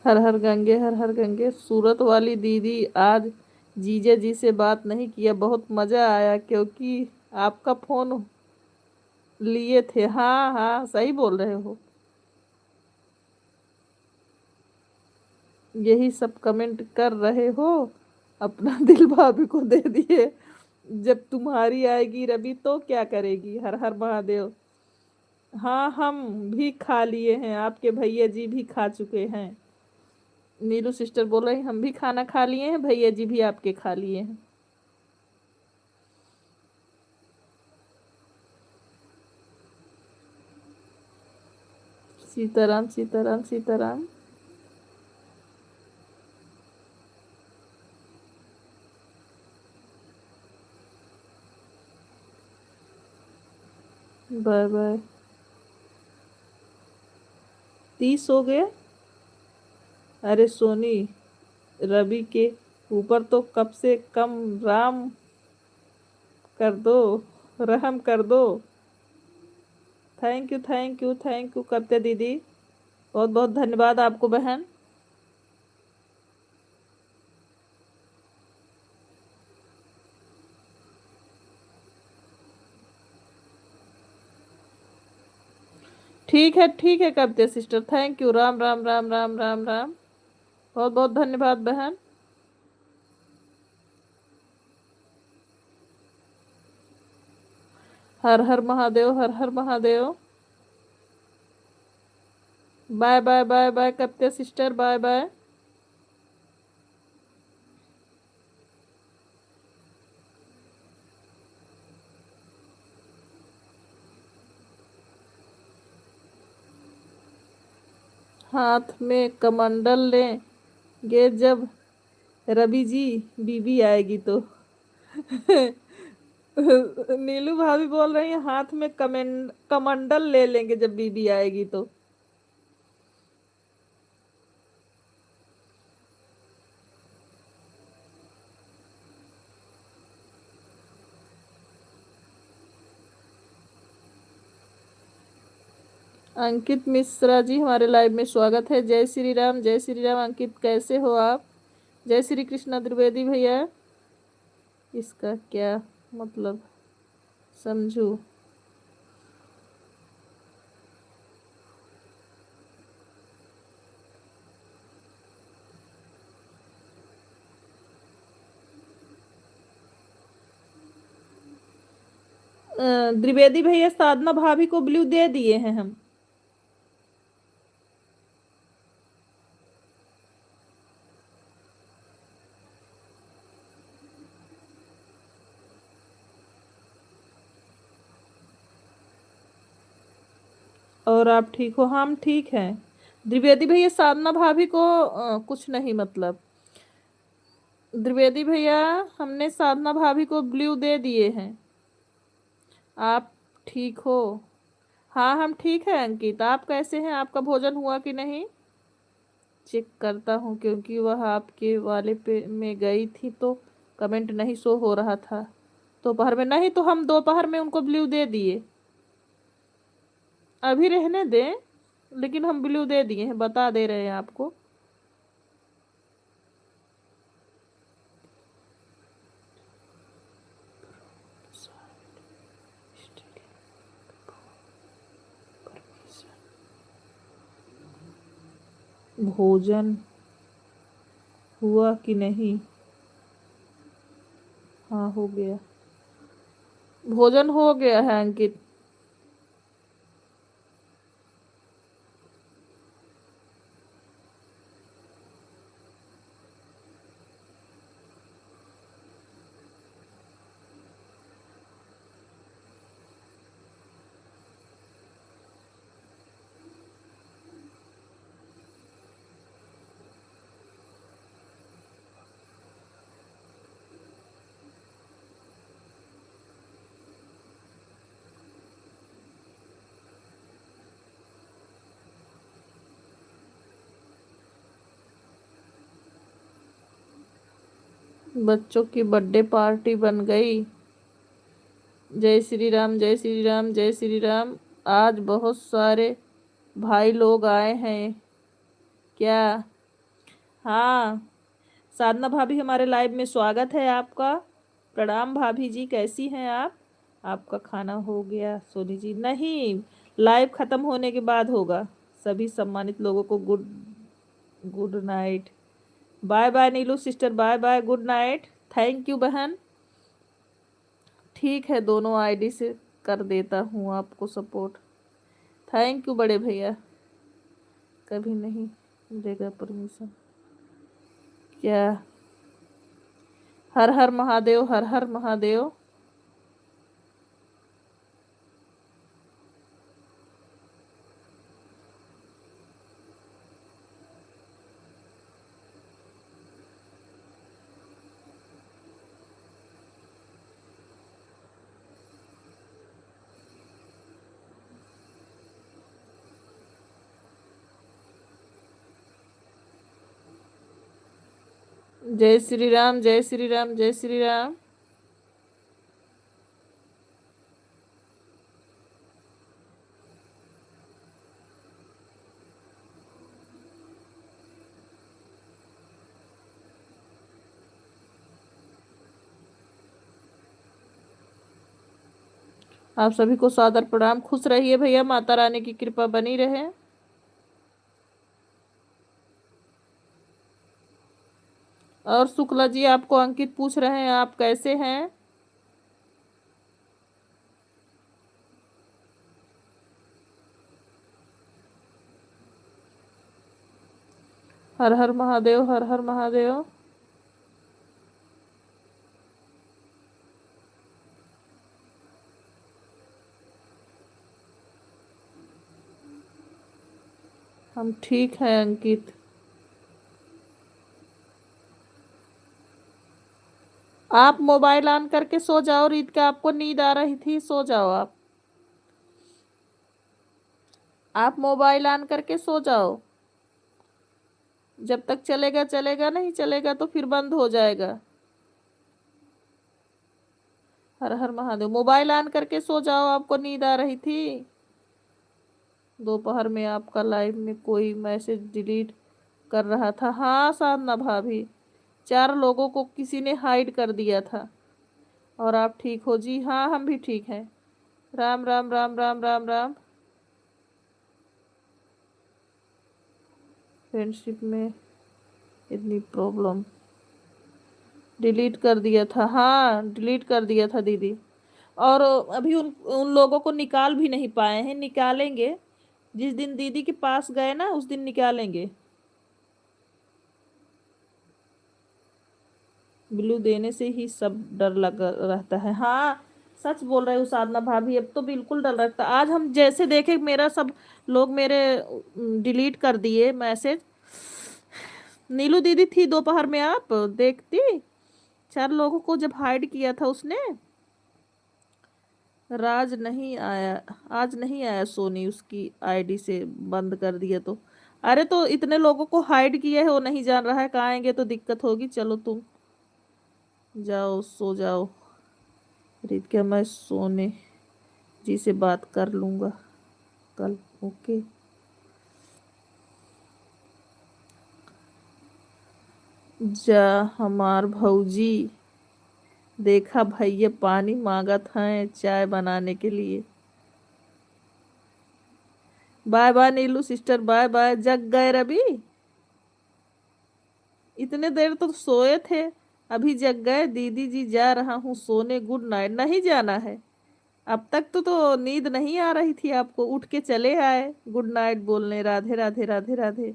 हर हर गंगे, हर हर गंगे। सूरत वाली दीदी, आज जीजा जी से बात नहीं किया, बहुत मजा आया क्योंकि आपका फोन लिए थे। हाँ हाँ, सही बोल रहे हो। यही सब कमेंट कर रहे हो, अपना दिल भाभी को दे दिए। जब तुम्हारी आएगी रवि तो क्या करेगी? हर हर महादेव। हाँ, हम भी खा लिए हैं, आपके भैया जी भी खा चुके हैं। नीलू सिस्टर बोल रही हम भी खाना खा लिए हैं, भैया जी भी आपके खा लिए हैं। सीताराम सीताराम सीताराम। Bye bye. 30 हो गए? अरे सोनी, रवि के ऊपर तो कब से कम राम कर दो, रहम कर दो। Thank you thank you thank you करते दीदी, बहुत बहुत धन्यवाद आपको बहन। ठीक है Kavita sister, thank you. Ram Ram Ram Ram Ram Ram. बहुत बहुत धन्यवाद बहन। हर हर महादेव, हर हर Mahadev. Bye bye bye bye Kavita sister, bye bye. हाथ में कमंडल लेंगे जब रवि जी बीबी आएगी तो। नीलू भाभी बोल रही है हाथ में कमंडल ले लेंगे जब बीबी आएगी तो। अंकित मिश्रा जी हमारे लाइव में स्वागत है। जय श्री राम, जय श्री राम। अंकित कैसे हो आप? जय श्री कृष्णा द्विवेदी भैया। इसका क्या मतलब समझू? द्विवेदी भैया साधना भाभी को ब्लू दे दिए हैं हम। और आप ठीक हो? हम ठीक हैं। द्विवेदी भैया साधना भाभी को कुछ नहीं मतलब। द्विवेदी भैया हमने साधना भाभी को ब्लू दे दिए हैं। आप ठीक हो? हाँ हम ठीक है। अंकित आप कैसे हैं? आपका भोजन हुआ कि नहीं? चेक करता हूँ क्योंकि वह आपके वाले पे में गई थी तो कमेंट नहीं शो हो रहा था। दोपहर में नहीं तो हम दोपहर में उनको ब्लू दे दिए। अभी रहने दें, लेकिन हम ब्लू दे दिए हैं, बता दे रहे हैं आपको। भोजन हुआ कि नहीं? हाँ हो गया। भोजन हो गया है अंकित। बच्चों की बर्थडे पार्टी बन गई। जय श्री राम, जय श्री राम, जय श्री राम। आज बहुत सारे भाई लोग आए हैं क्या? हाँ। साधना भाभी हमारे लाइव में स्वागत है आपका। प्रणाम भाभी जी, कैसी हैं आप? आपका खाना हो गया? सोनी जी नहीं, लाइव खत्म होने के बाद होगा। सभी सम्मानित लोगों को good good night. Bye bye Neelu sister, bye bye, good night. Thank you बहन। ठीक है, दोनों आईडी से कर देता हूँ आपको सपोर्ट। थैंक यू बड़े भैया। कभी नहीं मिलेगा परमिशन क्या? हर हर महादेव, हर हर महादेव। जय श्री राम, जय श्री राम, जय श्री राम। आप सभी को सादर प्रणाम। खुश रहिए भैया, माता रानी की कृपा बनी रहे। और शुक्ला जी, आपको अंकित पूछ रहे हैं आप कैसे हैं। हर हर महादेव, हर हर महादेव। हम ठीक हैं अंकित। आप मोबाइल ऑन करके सो जाओ, रीत का आपको नींद आ रही थी, सो जाओ आप मोबाइल ऑन करके सो जाओ। जब तक चलेगा चलेगा, नहीं चलेगा तो फिर बंद हो जाएगा। हर हर महादेव। मोबाइल ऑन करके सो जाओ, आपको नींद आ रही थी। दोपहर में आपका लाइव में कोई मैसेज डिलीट कर रहा था। हाँ साधना भाभी, 4 लोगों को किसी ने हाइड कर दिया था। और आप ठीक हो जी? हाँ हम भी ठीक हैं। राम राम राम राम राम राम। फ्रेंडशिप में इतनी प्रॉब्लम, डिलीट कर दिया था। हाँ डिलीट कर दिया था दीदी। और अभी उन उन लोगों को निकाल भी नहीं पाए हैं, निकालेंगे। जिस दिन दीदी के पास गए ना उस दिन निकालेंगे। ब्लू देने से ही सब डर लग रहता है। हाँ सच बोल रहे हो साधना भाभी, अब तो बिल्कुल डर लगता। आज हम जैसे देखे मेरा सब लोग मेरे डिलीट कर दिए मैसेज। नीलू दीदी थी दोपहर में, आप देखती। 4 लोगों को जब हाइड किया था उसने। राज नहीं आया, आज नहीं आया सोनी, उसकी आईडी से बंद कर दिया तो। अरे तो इतने लोगों को हाइड किया है, वो नहीं जान रहा है कहाँ आएंगे तो दिक्कत होगी। चलो तुम जाओ सो जाओ। रीत क्या मैं सोने जी से बात कर लूँगा कल। ओके। जा हमार भौजी, देखा भैया पानी मांगत हैं चाय बनाने के लिए। Bye bye Neelu sister, bye bye. जग गए रवि? इतने देर तो सोए थे, अभी जग गए। दीदी जी जा रहा हूँ सोने, गुड नाइट। नहीं जाना है? अब तक तो नींद नहीं आ रही थी आपको, उठ के चले आए गुड नाइट बोलने। राधे राधे राधे राधे।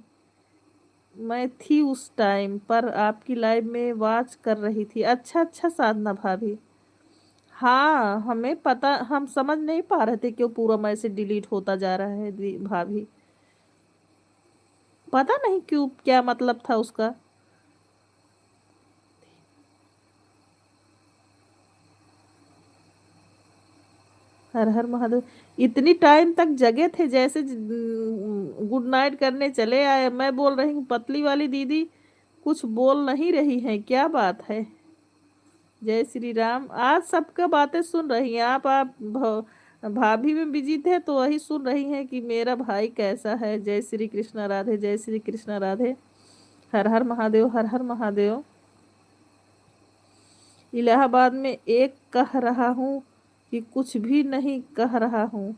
मैं थी उस टाइम पर आपकी लाइव में वॉच कर रही थी। अच्छा अच्छा साधना भाभी। हाँ हमें पता, हम समझ नहीं पा रहे थे क्यों पूरा मैसेज डिलीट होता जा रहा है भाभी। पता नहीं क्यों, क्या मतलब था उसका। हर हर महादेव। इतनी टाइम तक जगे थे, जैसे गुड नाइट करने चले आए। मैं बोल रही हूँ पतली वाली दीदी कुछ बोल नहीं रही है, क्या बात है। जय श्री राम। आज सबका बातें सुन रही हैं भाभी में बिजी थे तो वही सुन रही हैं कि मेरा भाई कैसा है। जय श्री कृष्ण राधे, जय श्री कृष्ण राधे। हर हर महादेव, हर हर महादेव। इलाहाबाद में एक कह रहा हूँ कि कुछ भी नहीं कह रहा हूँ।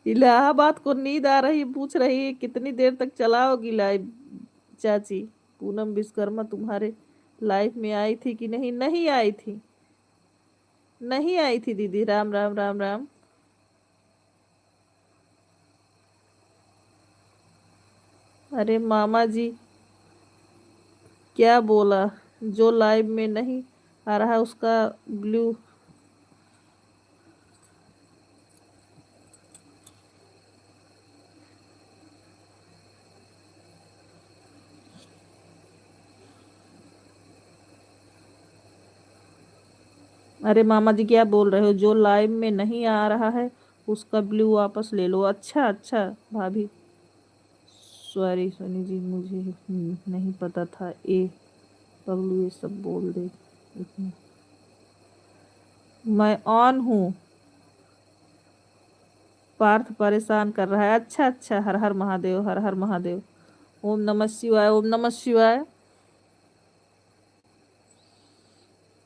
इलाहाबाद को नींद आ रही, पूछ रही है कितनी देर तक चलाओगी लाइव। चाची पूनम विश्वकर्मा तुम्हारे लाइफ में आई थी कि नहीं? नहीं आई थी, नहीं आई थी दीदी। राम राम राम राम। अरे मामा जी क्या बोला? जो लाइव में नहीं आ रहा उसका ब्लू। अरे मामा जी क्या बोल रहे हो? जो लाइव में नहीं आ रहा है उसका ब्लू वापस ले लो। अच्छा अच्छा भाभी, सॉरी सोनी जी, मुझे नहीं पता था। पगलू ये सब बोल दे इतना। मैं ऑन हूँ। पार्थ परेशान कर रहा है। अच्छा अच्छा। हर हर महादेव, हर हर महादेव। ओम नमः शिवाय, ओम नमः शिवाय।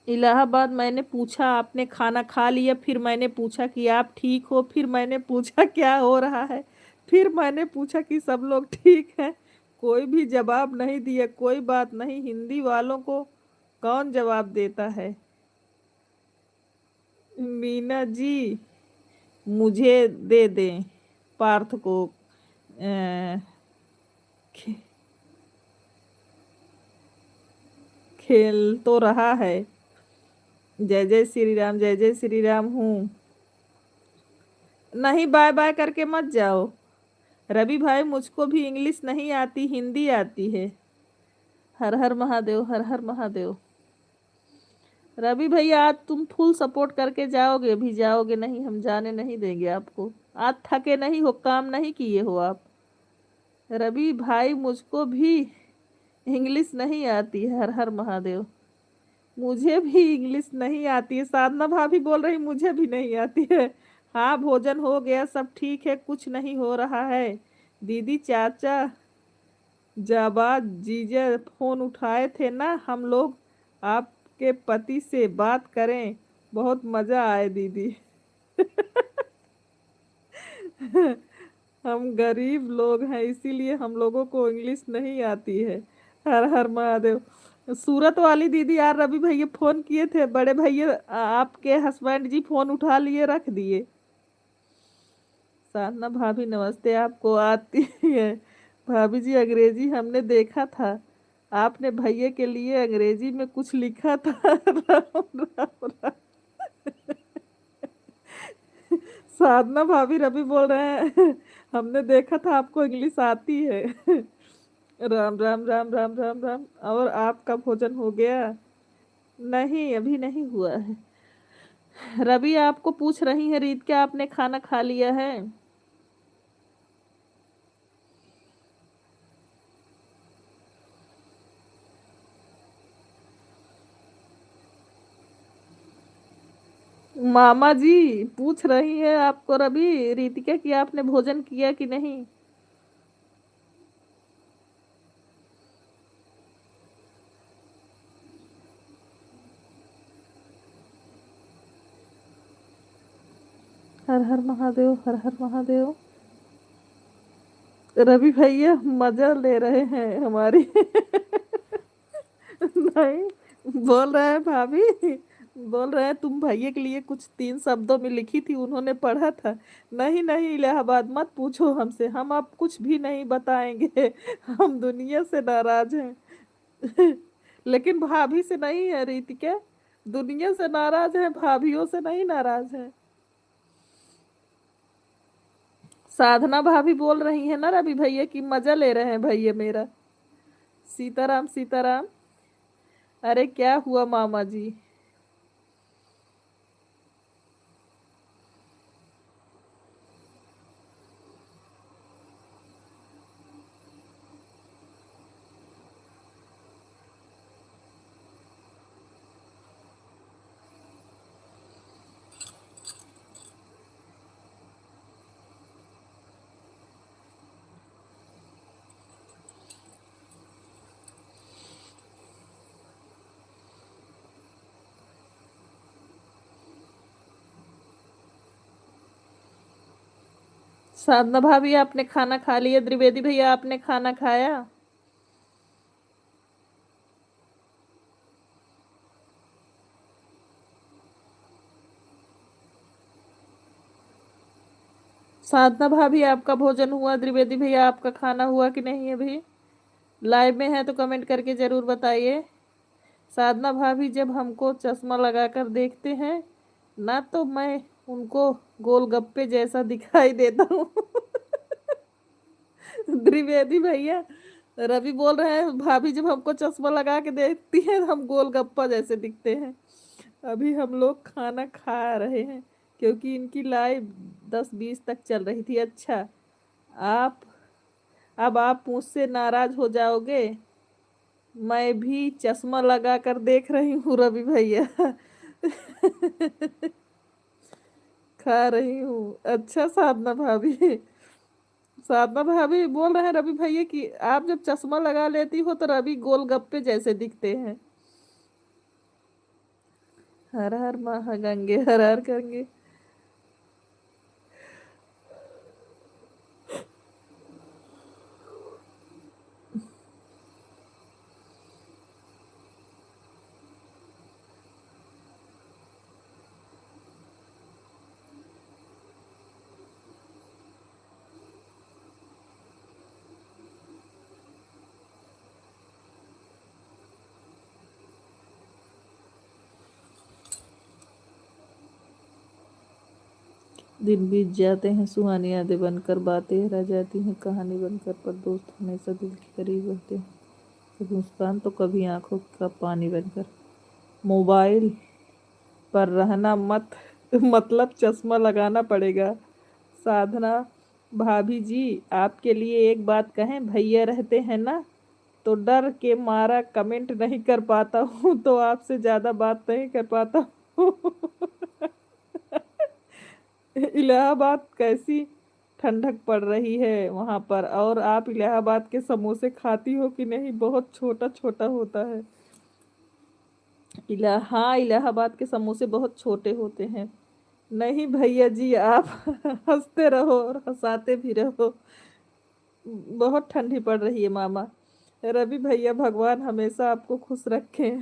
इलाहाबाद, मैंने पूछा आपने खाना खा लिया, फिर मैंने पूछा कि आप ठीक हो, फिर मैंने पूछा क्या हो रहा है, फिर मैंने पूछा कि सब लोग ठीक हैं। कोई भी जवाब नहीं दिया। कोई बात नहीं, हिंदी वालों को कौन जवाब देता है। मीना जी, मुझे दे दें पार्थ को। अ, खे, खेल तो रहा है। जय जय श्री राम, जय जय श्री राम हूँ। नहीं, बाय बाय करके मत जाओ। रवि भाई, मुझको भी इंग्लिश नहीं आती, हिंदी आती है। हर हर महादेव, हर हर महादेव। रवि भैया, आज तुम फुल सपोर्ट करके जाओगे? अभी जाओगे नहीं, हम जाने नहीं देंगे आपको। आज थके नहीं हो, काम नहीं किए हो आप। रवि भाई, मुझको भी इंग्लिश नहीं आती है। हर हर महादेव। मुझे भी इंग्लिश नहीं आती है। साधना भाभी बोल रही मुझे भी नहीं आती है। हाँ, भोजन हो गया, सब ठीक है, कुछ नहीं हो रहा है। दीदी, चाचा, जाबाज जीजा फोन उठाए थे ना, हम लोग आपके पति से बात करें, बहुत मजा आए दीदी। हम गरीब लोग हैं, इसीलिए हम लोगों को इंग्लिश नहीं आती है। हर हर महादेव। सूरत वाली दीदी यार, रवि भैया फोन किए थे, बड़े भैया आपके हस्बैंड जी फोन उठा लिए, रख दिए। साधना भाभी नमस्ते, आपको आती है? भाभी जी, अंग्रेजी हमने देखा था, आपने भैया के लिए अंग्रेजी में कुछ लिखा था। राम राम राम। साधना भाभी, रवि बोल रहे हैं हमने देखा था आपको इंग्लिश आती है। राम राम राम राम राम राम। और आपका भोजन हो गया? नहीं, अभी नहीं हुआ है। रवि आपको पूछ रही है रीत, क्या आपने खाना खा लिया है? मामा जी पूछ रही है आपको, रवि, रीतिका, कि आपने भोजन किया कि नहीं। हर हर महादेव, हर हर महादेव। रवि भैया मजा ले रहे हैं हमारी। नहीं, बोल रहे हैं भाभी, बोल रहे हैं तुम भैया के लिए कुछ 3 शब्दों में लिखी थी, उन्होंने पढ़ा था। नहीं नहीं, इलाहाबाद मत पूछो हमसे, हम अब कुछ भी नहीं बताएंगे। हम दुनिया से नाराज हैं। लेकिन भाभी से नहीं है रीतिका। दुनिया से नाराज है, भाभीियों से नहीं नाराज है। साधना भाभी बोल रही है ना रवि भैया की मजा ले रहे हैं भैया मेरा। सीताराम, सीताराम। अरे क्या हुआ मामा जी? साधना भाभी, आपने खाना खा लिया? त्रिवेदी भैया, आपने खाना खाया? साधना भाभी, आपका भोजन हुआ? त्रिवेदी भैया, आपका खाना हुआ कि नहीं अभी? लाइव में है तो कमेंट करके जरूर बताइए। साधना भाभी जब हमको चश्मा लगाकर देखते हैं ना, तो मैं उनको गोलगप्पे जैसा दिखाई देता हूँ। त्रिवेदी भैया, रवि बोल रहे हैं भाभी जब हमको चश्मा लगा के देखती है, हम गोलगप्पा जैसे दिखते हैं। अभी हम लोग खाना खा रहे हैं, क्योंकि इनकी लाइव 10-20 तक चल रही थी। अच्छा, आप अब आप मुझसे नाराज हो जाओगे। मैं भी चश्मा लगा कर देख रही हूँ रवि भैया। खा रही हूँ। अच्छा साधना भाभी, साधना भाभी बोल रहे हैं रवि भैया कि आप जब चश्मा लगा लेती हो तो रवि गोलगप्पे जैसे दिखते हैं। हर हर महागंगे, हर हर गंगे। दिन बीत जाते हैं सुहानी यादें बनकर, बातें रह जाती हैं कहानी बनकर, पर दोस्त हमेशा दिल के करीब रहते हैं, कभी मुस्कान तो कभी आंखों का पानी बनकर। मोबाइल पर रहना मत मतलब चश्मा लगाना पड़ेगा। साधना भाभी जी, आपके लिए एक बात कहें, भैया रहते हैं ना तो डर के मारा कमेंट नहीं कर पाता हूँ, तो आपसे ज़्यादा बात नहीं कर पाता हूँ। इलाहाबाद कैसी ठंडक पड़ रही है वहां पर, और आप इलाहाबाद के समोसे खाती हो कि नहीं? बहुत छोटा छोटा होता है। हाँ, इलाहाबाद के समोसे बहुत छोटे होते हैं। नहीं भैया जी, आप हंसते रहो और हंसाते भी रहो। बहुत ठंडी पड़ रही है मामा। रवि भैया, भगवान हमेशा आपको खुश रखे।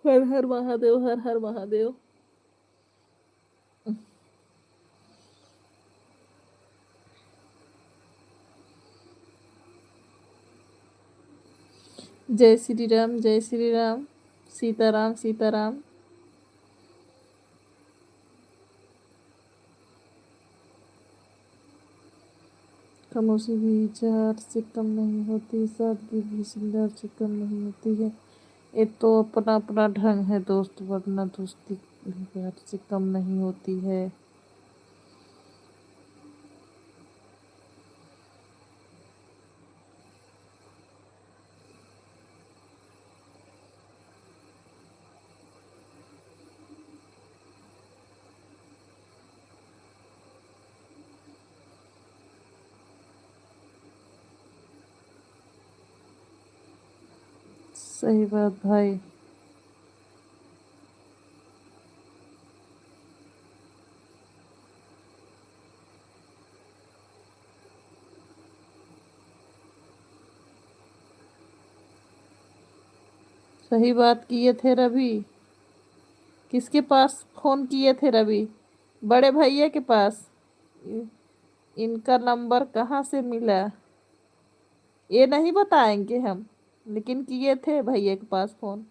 हर हर महादेव, हर हर महादेव। जय श्री राम, जय श्री राम। सीताराम, सीताराम। खामोशी भी इजहार से कम नहीं होती, सादगी भी श्रृंगार से कम नहीं होती है। ये तो अपना अपना ढंग है दोस्त, वरना दोस्ती भी प्यार से कम नहीं होती है। सही बात भाई। सही बात किए थे रवि। किसके पास फोन किए थे रवि? बड़े भैया के पास। इ- इनका नंबर कहाँ से मिला ये नहीं बताएंगे हम, लेकिन किए थे भैया के पास फोन।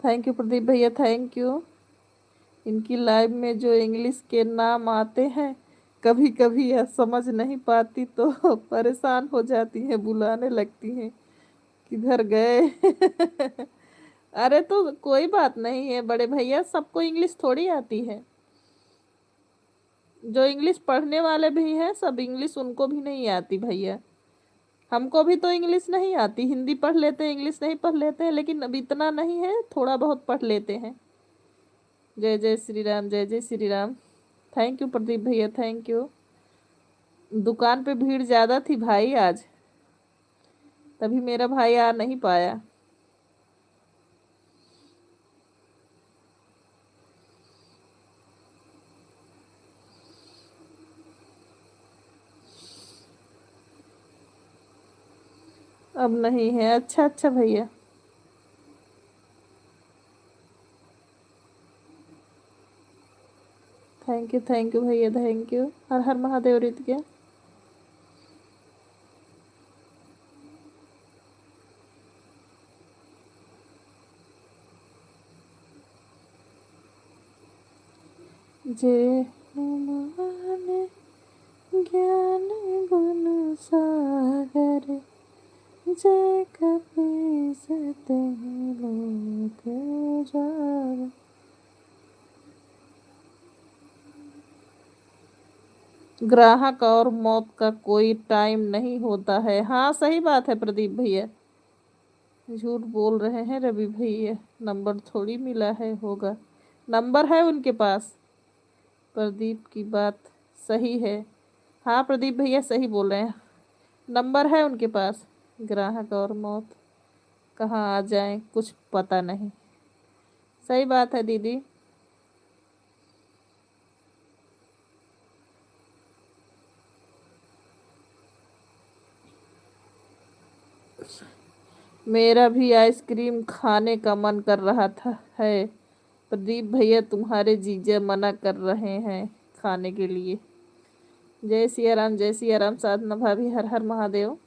थैंक यू प्रदीप भैया, थैंक यू। इनकी लाइव में जो इंग्लिश के नाम आते हैं, कभी कभी यह समझ नहीं पाती तो परेशान हो जाती हैं, बुलाने लगती हैं किधर गए। अरे तो कोई बात नहीं है बड़े भैया, सबको इंग्लिश थोड़ी आती है। जो इंग्लिश पढ़ने वाले भी हैं, सब इंग्लिश उनको भी नहीं आती भैया। हमको भी तो इंग्लिश नहीं आती, हिंदी पढ़ लेते हैं, इंग्लिश नहीं पढ़ लेते हैं, लेकिन अब इतना नहीं है, थोड़ा बहुत पढ़ लेते हैं। जय जय श्री राम, जय जय श्री राम। थैंक यू प्रदीप भैया, थैंक यू। दुकान पे भीड़ ज्यादा थी भाई आज, तभी मेरा भाई आ नहीं पाया। अब नहीं है। अच्छा अच्छा भैया। थैंक यू भैया, थैंक यू। हर हर महादेव रित। जे हनुमान ज्ञान गुण सागर, जय कपी सते लोक जान। ग्राहक और मौत का कोई टाइम नहीं होता है। हाँ सही बात है प्रदीप भैया, झूठ बोल रहे हैं रवि भैया, नंबर थोड़ी मिला है होगा, नंबर है उनके पास। प्रदीप की बात सही है। हाँ प्रदीप भैया सही बोल रहे हैं, नंबर है उनके पास। ग्राहक और मौत कहाँ आ जाए कुछ पता नहीं। सही बात है दीदी। मेरा भी आइसक्रीम खाने का मन कर रहा था है। प्रदीप भैया तुम्हारे जीजा मना कर रहे हैं खाने के लिए। जय सिया राम, जय सिया राम। साधना भाभी हर हर महादेव।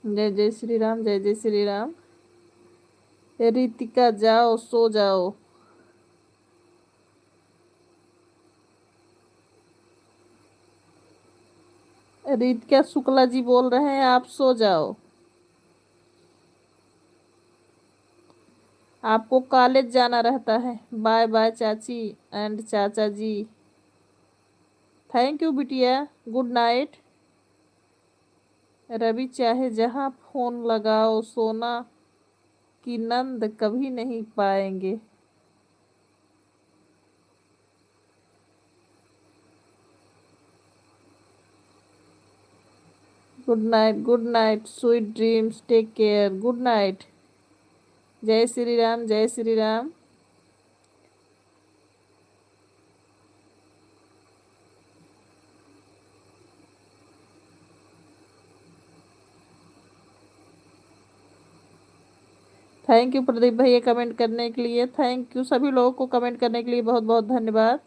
जय जय श्री राम, जय जय श्री राम। रितिका जाओ सो जाओ। रितिका शुक्ला जी बोल रहे हैं आप सो जाओ। आपको कॉलेज जाना रहता है। बाय बाय चाची एंड चाचा जी। थैंक यू बिटिया, गुड नाइट। रवि चाहे जहाँ फोन लगाओ सोना की नंद कभी नहीं पाएंगे। Good night, sweet dreams, take care, good night. जय श्री राम, जय श्री राम। थैंक यू प्रदीप भैया कमेंट करने के लिए। थैंक यू सभी लोगों को कमेंट करने के लिए, बहुत बहुत धन्यवाद।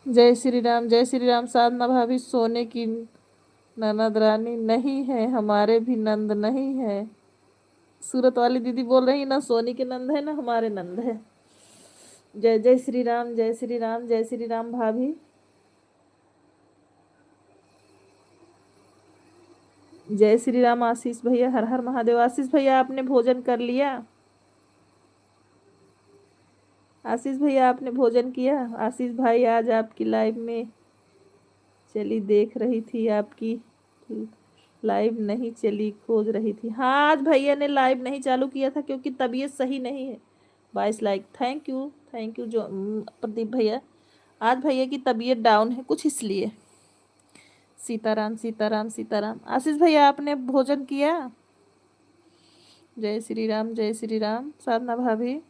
जय श्री राम, जय श्री राम। साधना भाभी सोने की ननद रानी नहीं है, हमारे भी नंद नहीं है। सूरत वाली दीदी बोल रही ना सोनी के नंद है ना हमारे नंद है। जय जय श्री राम, जय श्री राम, जय श्री राम भाभी। जय श्री राम आशीष भैया, हर हर महादेव। आशीष भैया आपने भोजन कर लिया? आशीष भैया आपने भोजन किया? आशीष भाई आज आपकी लाइव में चली, देख रही थी आपकी लाइव नहीं चली, खोज रही थी। हाँ आज भैया ने लाइव नहीं चालू किया था क्योंकि तबीयत सही नहीं है। 22 लाइक, थैंक यू जो प्रदीप भैया। आज भैया की तबीयत डाउन है कुछ इसलिए। सीताराम सीताराम सीताराम। आशीष भैया आपने भोजन किया? जय श्री राम, जय श्री राम। साधना भाभी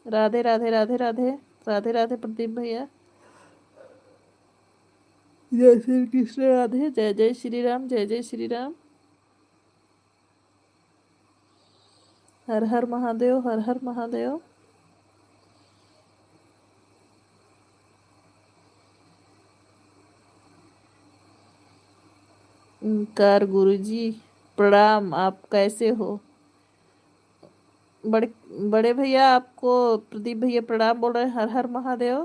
राधे राधे राधे राधे। राधे राधे प्रदीप भैया। जय श्री कृष्ण राधे। जय जय श्री राम, जय जय श्री राम। हर हर महादेव, हर हर महादेव। ओंकार गुरुजी प्रणाम, आप कैसे हो? बड़े बड़े भैया आपको प्रदीप भैया प्रणाम बोल रहे हैं। हर हर महादेव।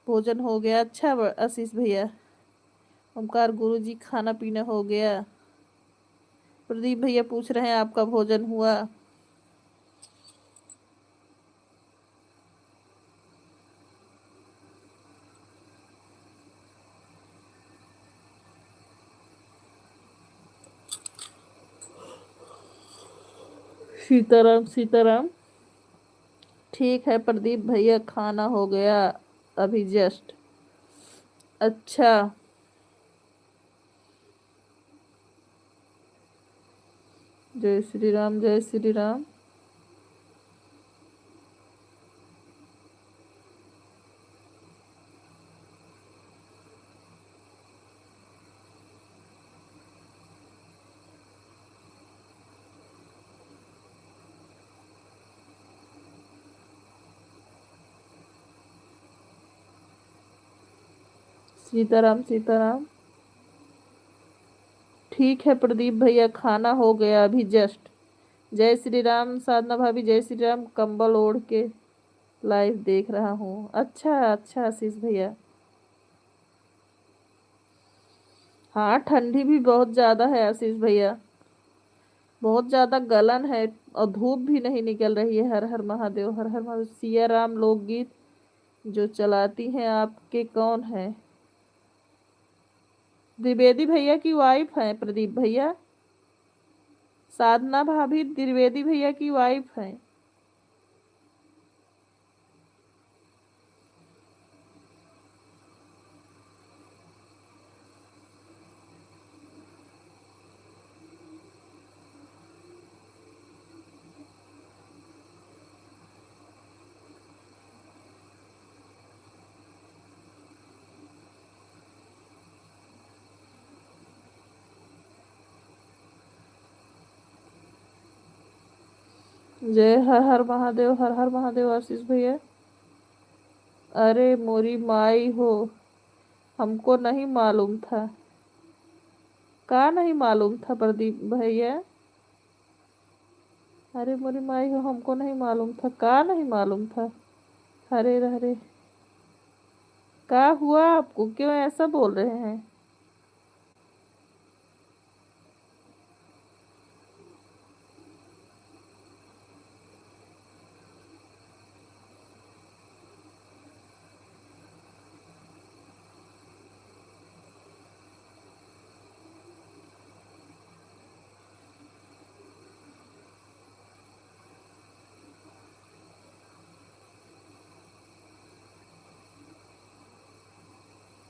भोजन हो गया? अच्छा आशीष भैया। ओंकार गुरुजी खाना पीना हो गया? प्रदीप भैया पूछ रहे हैं आपका भोजन हुआ? सीताराम सीताराम। ठीक है प्रदीप भैया खाना हो गया अभी जस्ट। अच्छा। जय श्री राम, जय श्री राम। सीताराम सीताराम। ठीक है प्रदीप भैया, खाना हो गया अभी जस्ट। जय श्री राम साधना भाभी, जय श्री राम। कंबल ओढ़ के लाइव देख रहा हूँ। अच्छा अच्छा आशीष भैया। हाँ ठंडी भी बहुत ज्यादा है आशीष भैया, बहुत ज्यादा गलन है। और धूप भी नहीं निकल रही है। हर हर महादेव, हर हर महादेव। सिया राम लोकगीत जो चलाती हैं आपके कौन है? द्विवेदी भैया की वाइफ है प्रदीप भैया। साधना भाभी द्विवेदी भैया की वाइफ है। जय हर हर महादेव, हर हर महादेव आशीष भैया। अरे मोरी माई हो, हमको नहीं मालूम था। का नहीं मालूम था प्रदीप भैया? अरे मोरी माई हो, हमको नहीं मालूम था। का नहीं मालूम था? हरे हरे। का हुआ आपको, क्यों ऐसा बोल रहे हैं?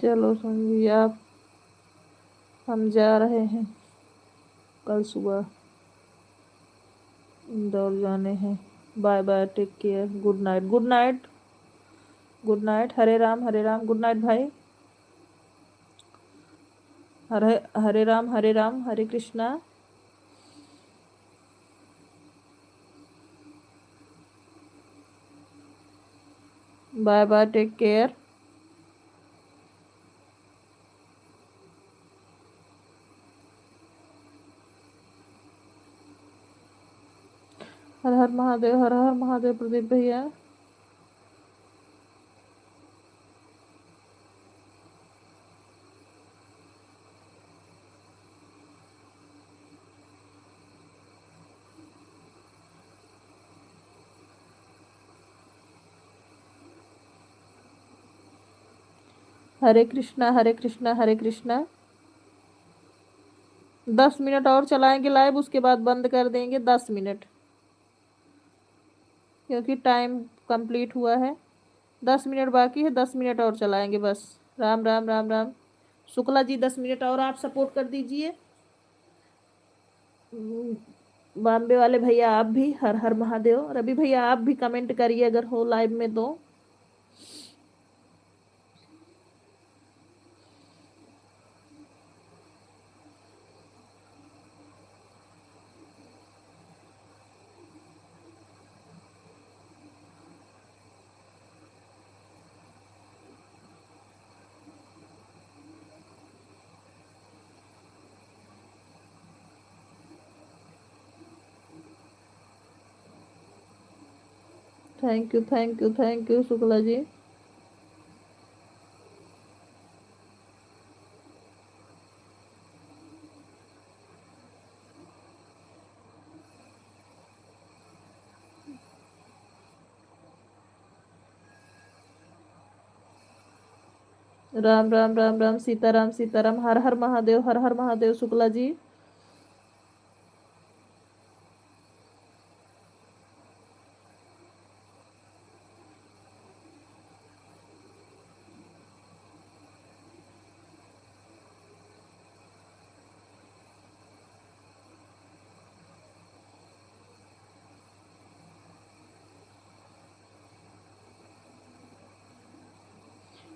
चलो समझिए आप, हम जा रहे हैं कल सुबह, इंदौर जाने हैं। Bye bye, take care, good night, good night, good night. Hare Ram, good night भाई। Hare Hare Ram, Hare Ram, Hare Krishna. Bye bye, take care. Har हर महादेव, हर हर महादेव प्रदीप भैया। हरे कृष्णा, हरे कृष्णा, हरे कृष्णा। 10 मिनट और चलाएंगे लाइव, उसके बाद बंद कर देंगे। 10 मिनट, क्योंकि टाइम कंप्लीट हुआ है। 10 मिनट बाकी है, 10 मिनट और चलाएंगे बस। राम राम राम राम। शुक्ला जी 10 मिनट और आप सपोर्ट कर दीजिए। बॉम्बे वाले भैया आप भी हर हर महादेव। रवि भैया आप भी कमेंट करिए अगर हो लाइव में तो। Thank you thank you thank you Shukla ji. Ram Ram Ram Ram, Sitaram Sitaram, हर हर महादेव, हर हर महादेव शुक्ला जी।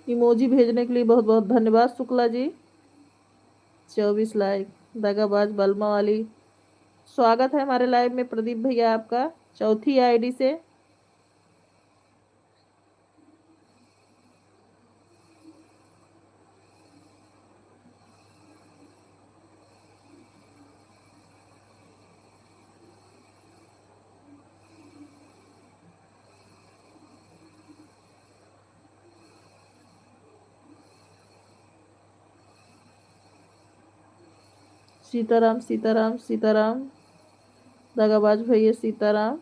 इमोजी भेजने के लिए बहुत बहुत धन्यवाद शुक्ला जी। 24 लाइक, दगाबाज बलमा वाली। स्वागत है हमारे लाइव में प्रदीप भैया आपका, चौथी आईडी से। सीताराम सीताराम सीताराम। दगाबाज भैया सीताराम।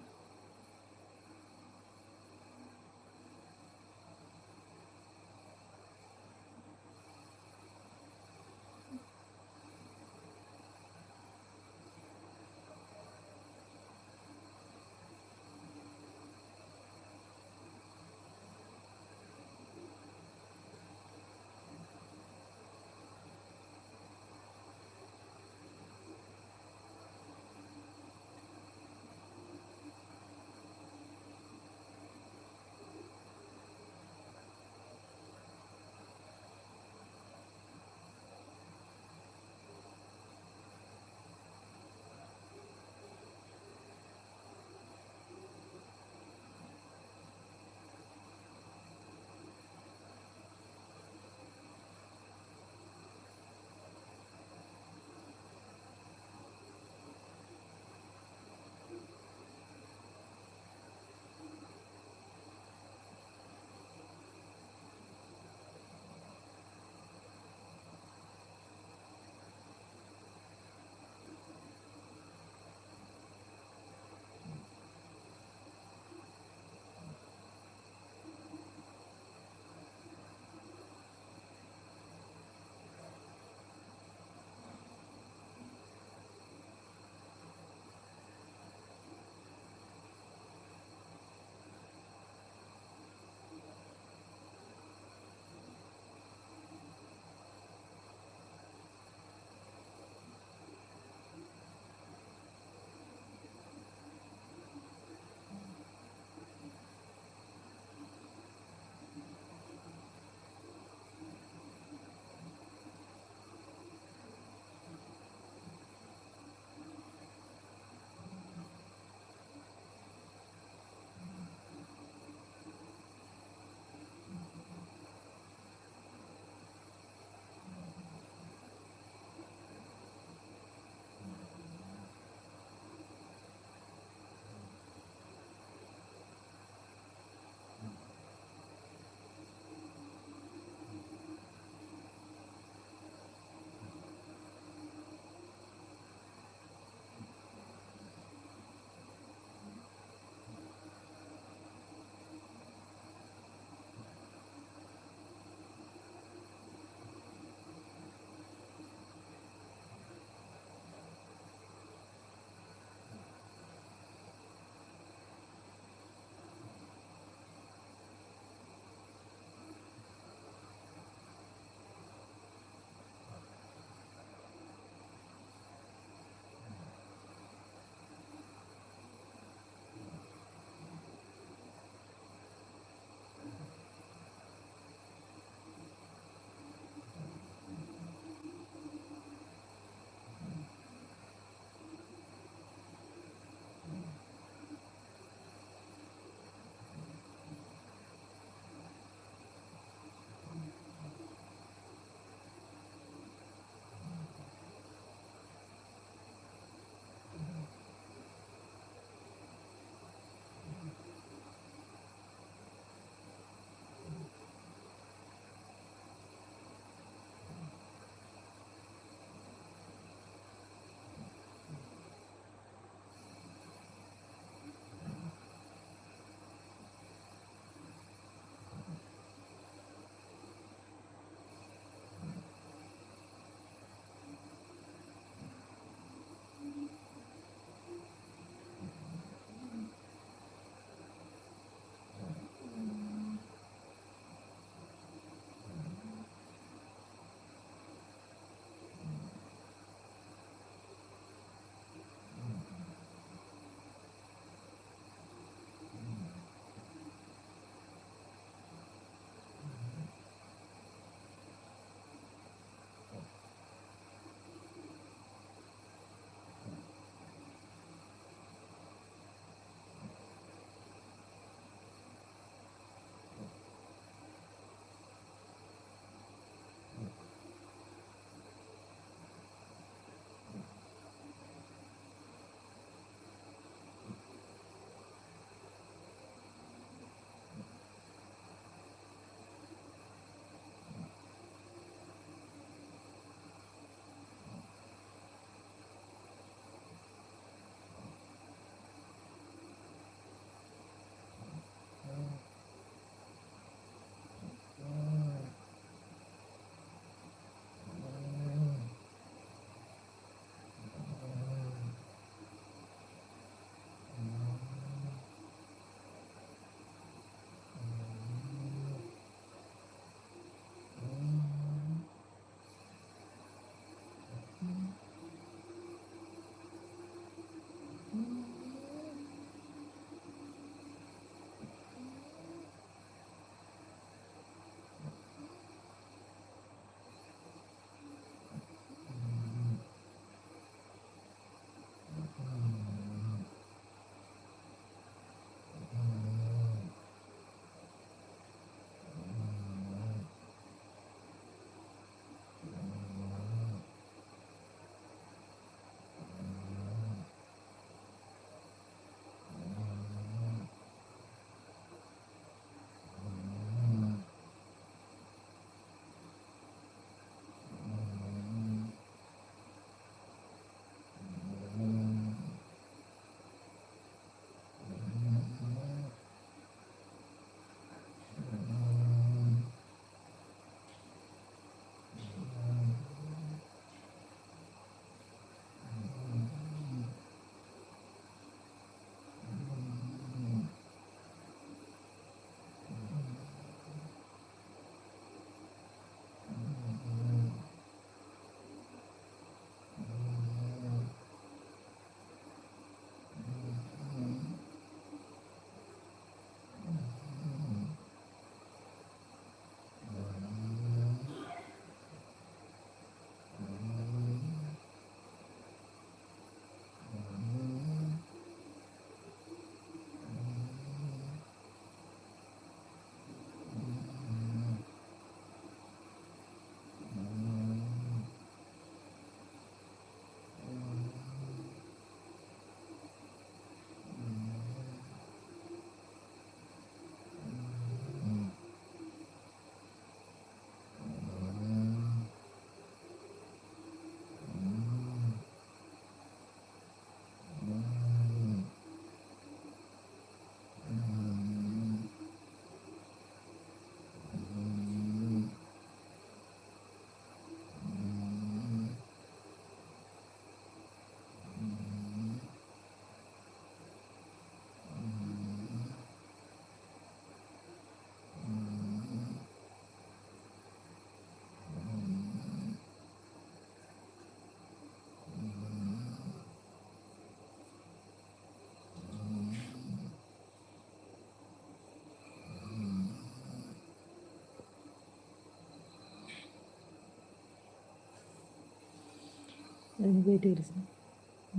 नहीं बैठे कृष्णा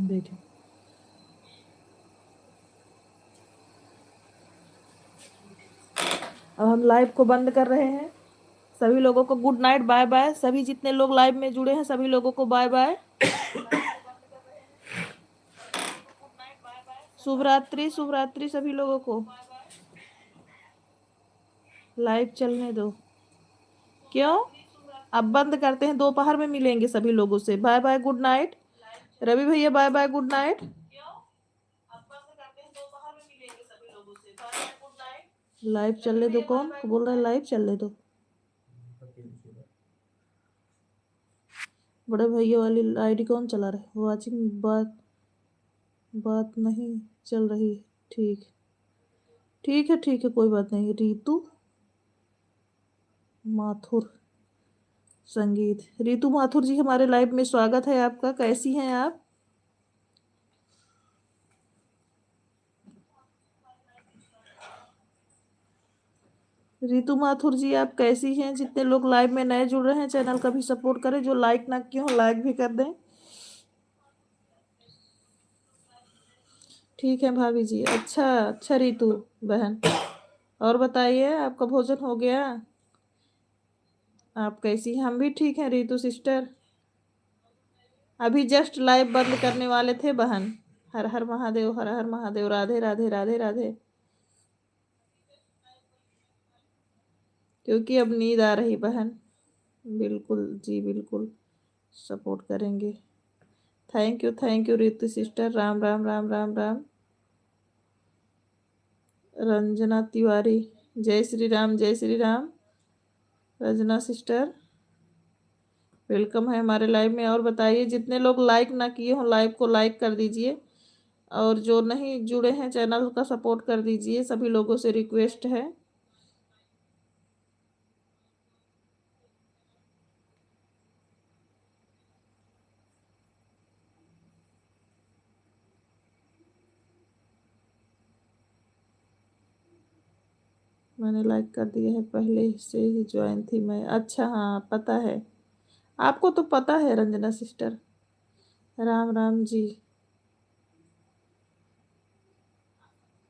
बैठे। अब हम लाइव को बंद कर रहे हैं। सभी लोगों को गुड नाइट, बाय बाय। सभी जितने लोग लाइव में जुड़े हैं सभी लोगों को बाय बाय, शुभ रात्रि, शुभ रात्रि सभी लोगों को। लाइव चलने दो। क्यों? अब बंद करते हैं, दोपहर में मिलेंगे सभी लोगों से। Bye bye, good night. Ravi भैया bye bye, good night. Live चलने दो। कौन बोल रहा है लाइव चलने दो? बड़े भैया वाली आईडी कौन चला रहा है? वाचिंग बात नहीं चल रही। ठीक ठीक है, ठीक है, कोई बात नहीं। रीतू माथुर संगीत। रीतू माथुर जी, हमारे लाइव में स्वागत है आपका। कैसी हैं आप? रीतू माथुर जी, आप कैसी हैं? जितने लोग लाइव में नए जुड़ रहे हैं चैनल का भी सपोर्ट करें। जो लाइक ना किए हो लाइक भी कर दें। ठीक है भाभी जी। अच्छा अच्छा रीतू बहन, और बताइए आपका भोजन हो गया? आप कैसी हैं? हम भी ठीक हैं रीतू सिस्टर। अभी जस्ट लाइव बंद करने वाले थे बहन। हर हर महादेव, हर हर महादेव, राधे राधे, राधे राधे। क्योंकि अब नींद आ रही बहन। बिल्कुल जी, बिल्कुल सपोर्ट करेंगे। Thank you Ritu sister. Ram Ram Ram Ram Ram. Ranjana Tiwari, जय श्री राम, जय श्री राम। रंजना सिस्टर वेलकम है हमारे लाइव में। और बताइए, जितने लोग लाइक ना किए हो लाइव को लाइक कर दीजिए, और जो नहीं जुड़े हैं चैनल का सपोर्ट कर दीजिए। सभी लोगों से रिक्वेस्ट है। मैंने लाइक कर दिया है, पहले से ही ज्वाइन थी मैं। अच्छा, हाँ पता है आपको, तो पता है रंजना सिस्टर। राम राम जी।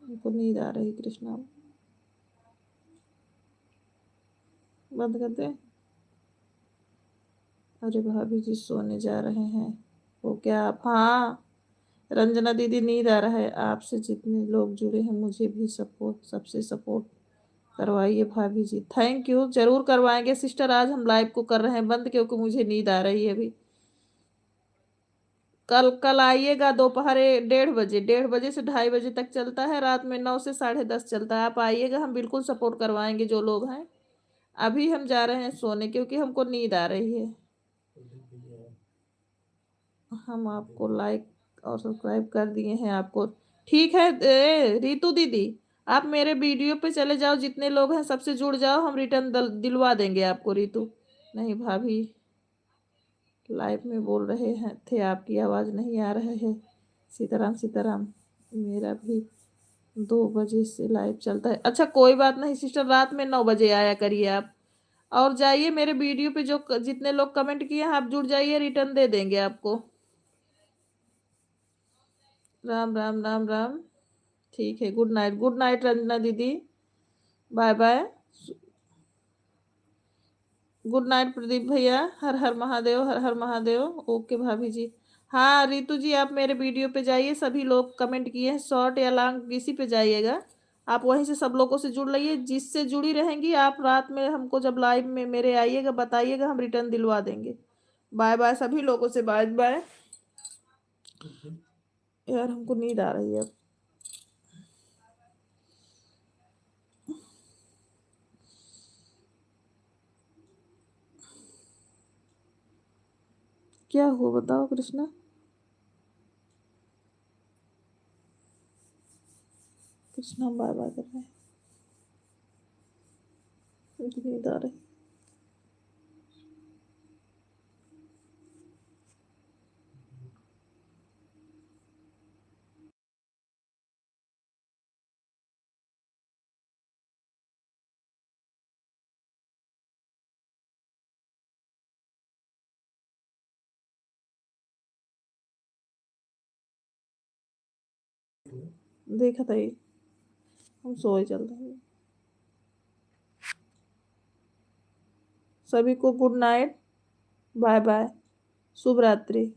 उनको नींद आ रही कृष्णा। बंद कर दे। अरे भाभी जी सोने जा रहे हैं। वो क्या आप? हाँ रंजना दीदी, नींद आ रहा है। आपसे जितने लोग जुड़े हैं मुझे भी सपोर्ट, सबसे सपोर्ट करवाइए भाभी जी। थैंक यू, जरूर करवाएंगे सिस्टर। आज हम लाइव को कर रहे हैं बंद क्योंकि मुझे नींद आ रही है अभी। कल कल आइएगा दोपहर 1:30 बजे, 1:30 से 2:30 बजे तक चलता है। रात में 9 से 10:30 चलता है। आप आइएगा, हम बिल्कुल सपोर्ट करवाएंगे जो लोग हैं। अभी हम जा रहे हैं सोने क्योंकि हमको नींद आ रही है। हम आपको लाइक और सब्सक्राइब कर दिए हैं आपको। ठीक है रीतू दीदी, आप मेरे वीडियो पे चले जाओ, जितने लोग हैं सबसे जुड़ जाओ, हम रिटर्न दिलवा देंगे आपको रीतू। नहीं भाभी, लाइव में बोल रहे हैं थे, आपकी आवाज़ नहीं आ रहा है। सीताराम सीताराम। मेरा भी 2 बजे से लाइव चलता है। अच्छा कोई बात नहीं सिस्टर, रात में 9 बजे आया करिए आप। और जाइए मेरे वीडियो पे, जो जितने लोग कमेंट किए हैं आप जुड़ जाइए, रिटर्न दे देंगे आपको। राम राम राम राम। ठीक है, good night, good night Ranjana दीदी। Bye bye. Good night Pradeep भैया। हर हर महादेव, हर हर महादेव। ओके भाभी जी। हाँ रितु जी, आप मेरे वीडियो पे जाइए। सभी लोग कमेंट किए हैं, शॉर्ट या लॉन्ग किसी पे जाइएगा। आप वहीं से सब लोगों से जुड़ लीजिए। जिससे जुड़ी रहेंगी आप, रात में हमको जब लाइव में मेरे आइएगा बताइएगा, हम रिटर्न दिलवा देंगे। बाय बाय सभी लोगों से, बाय बाय। यार हमको नींद आ रही है अब। क्या हुआ बताओ कृष्णा? कृष्णा बाय बाय कर रहे हैं। मुझे नींद आ रही। देखा था ये, हम सोए चल रहे हैं। सभी को गुड नाइट, बाय बाय, शुभ रात्रि।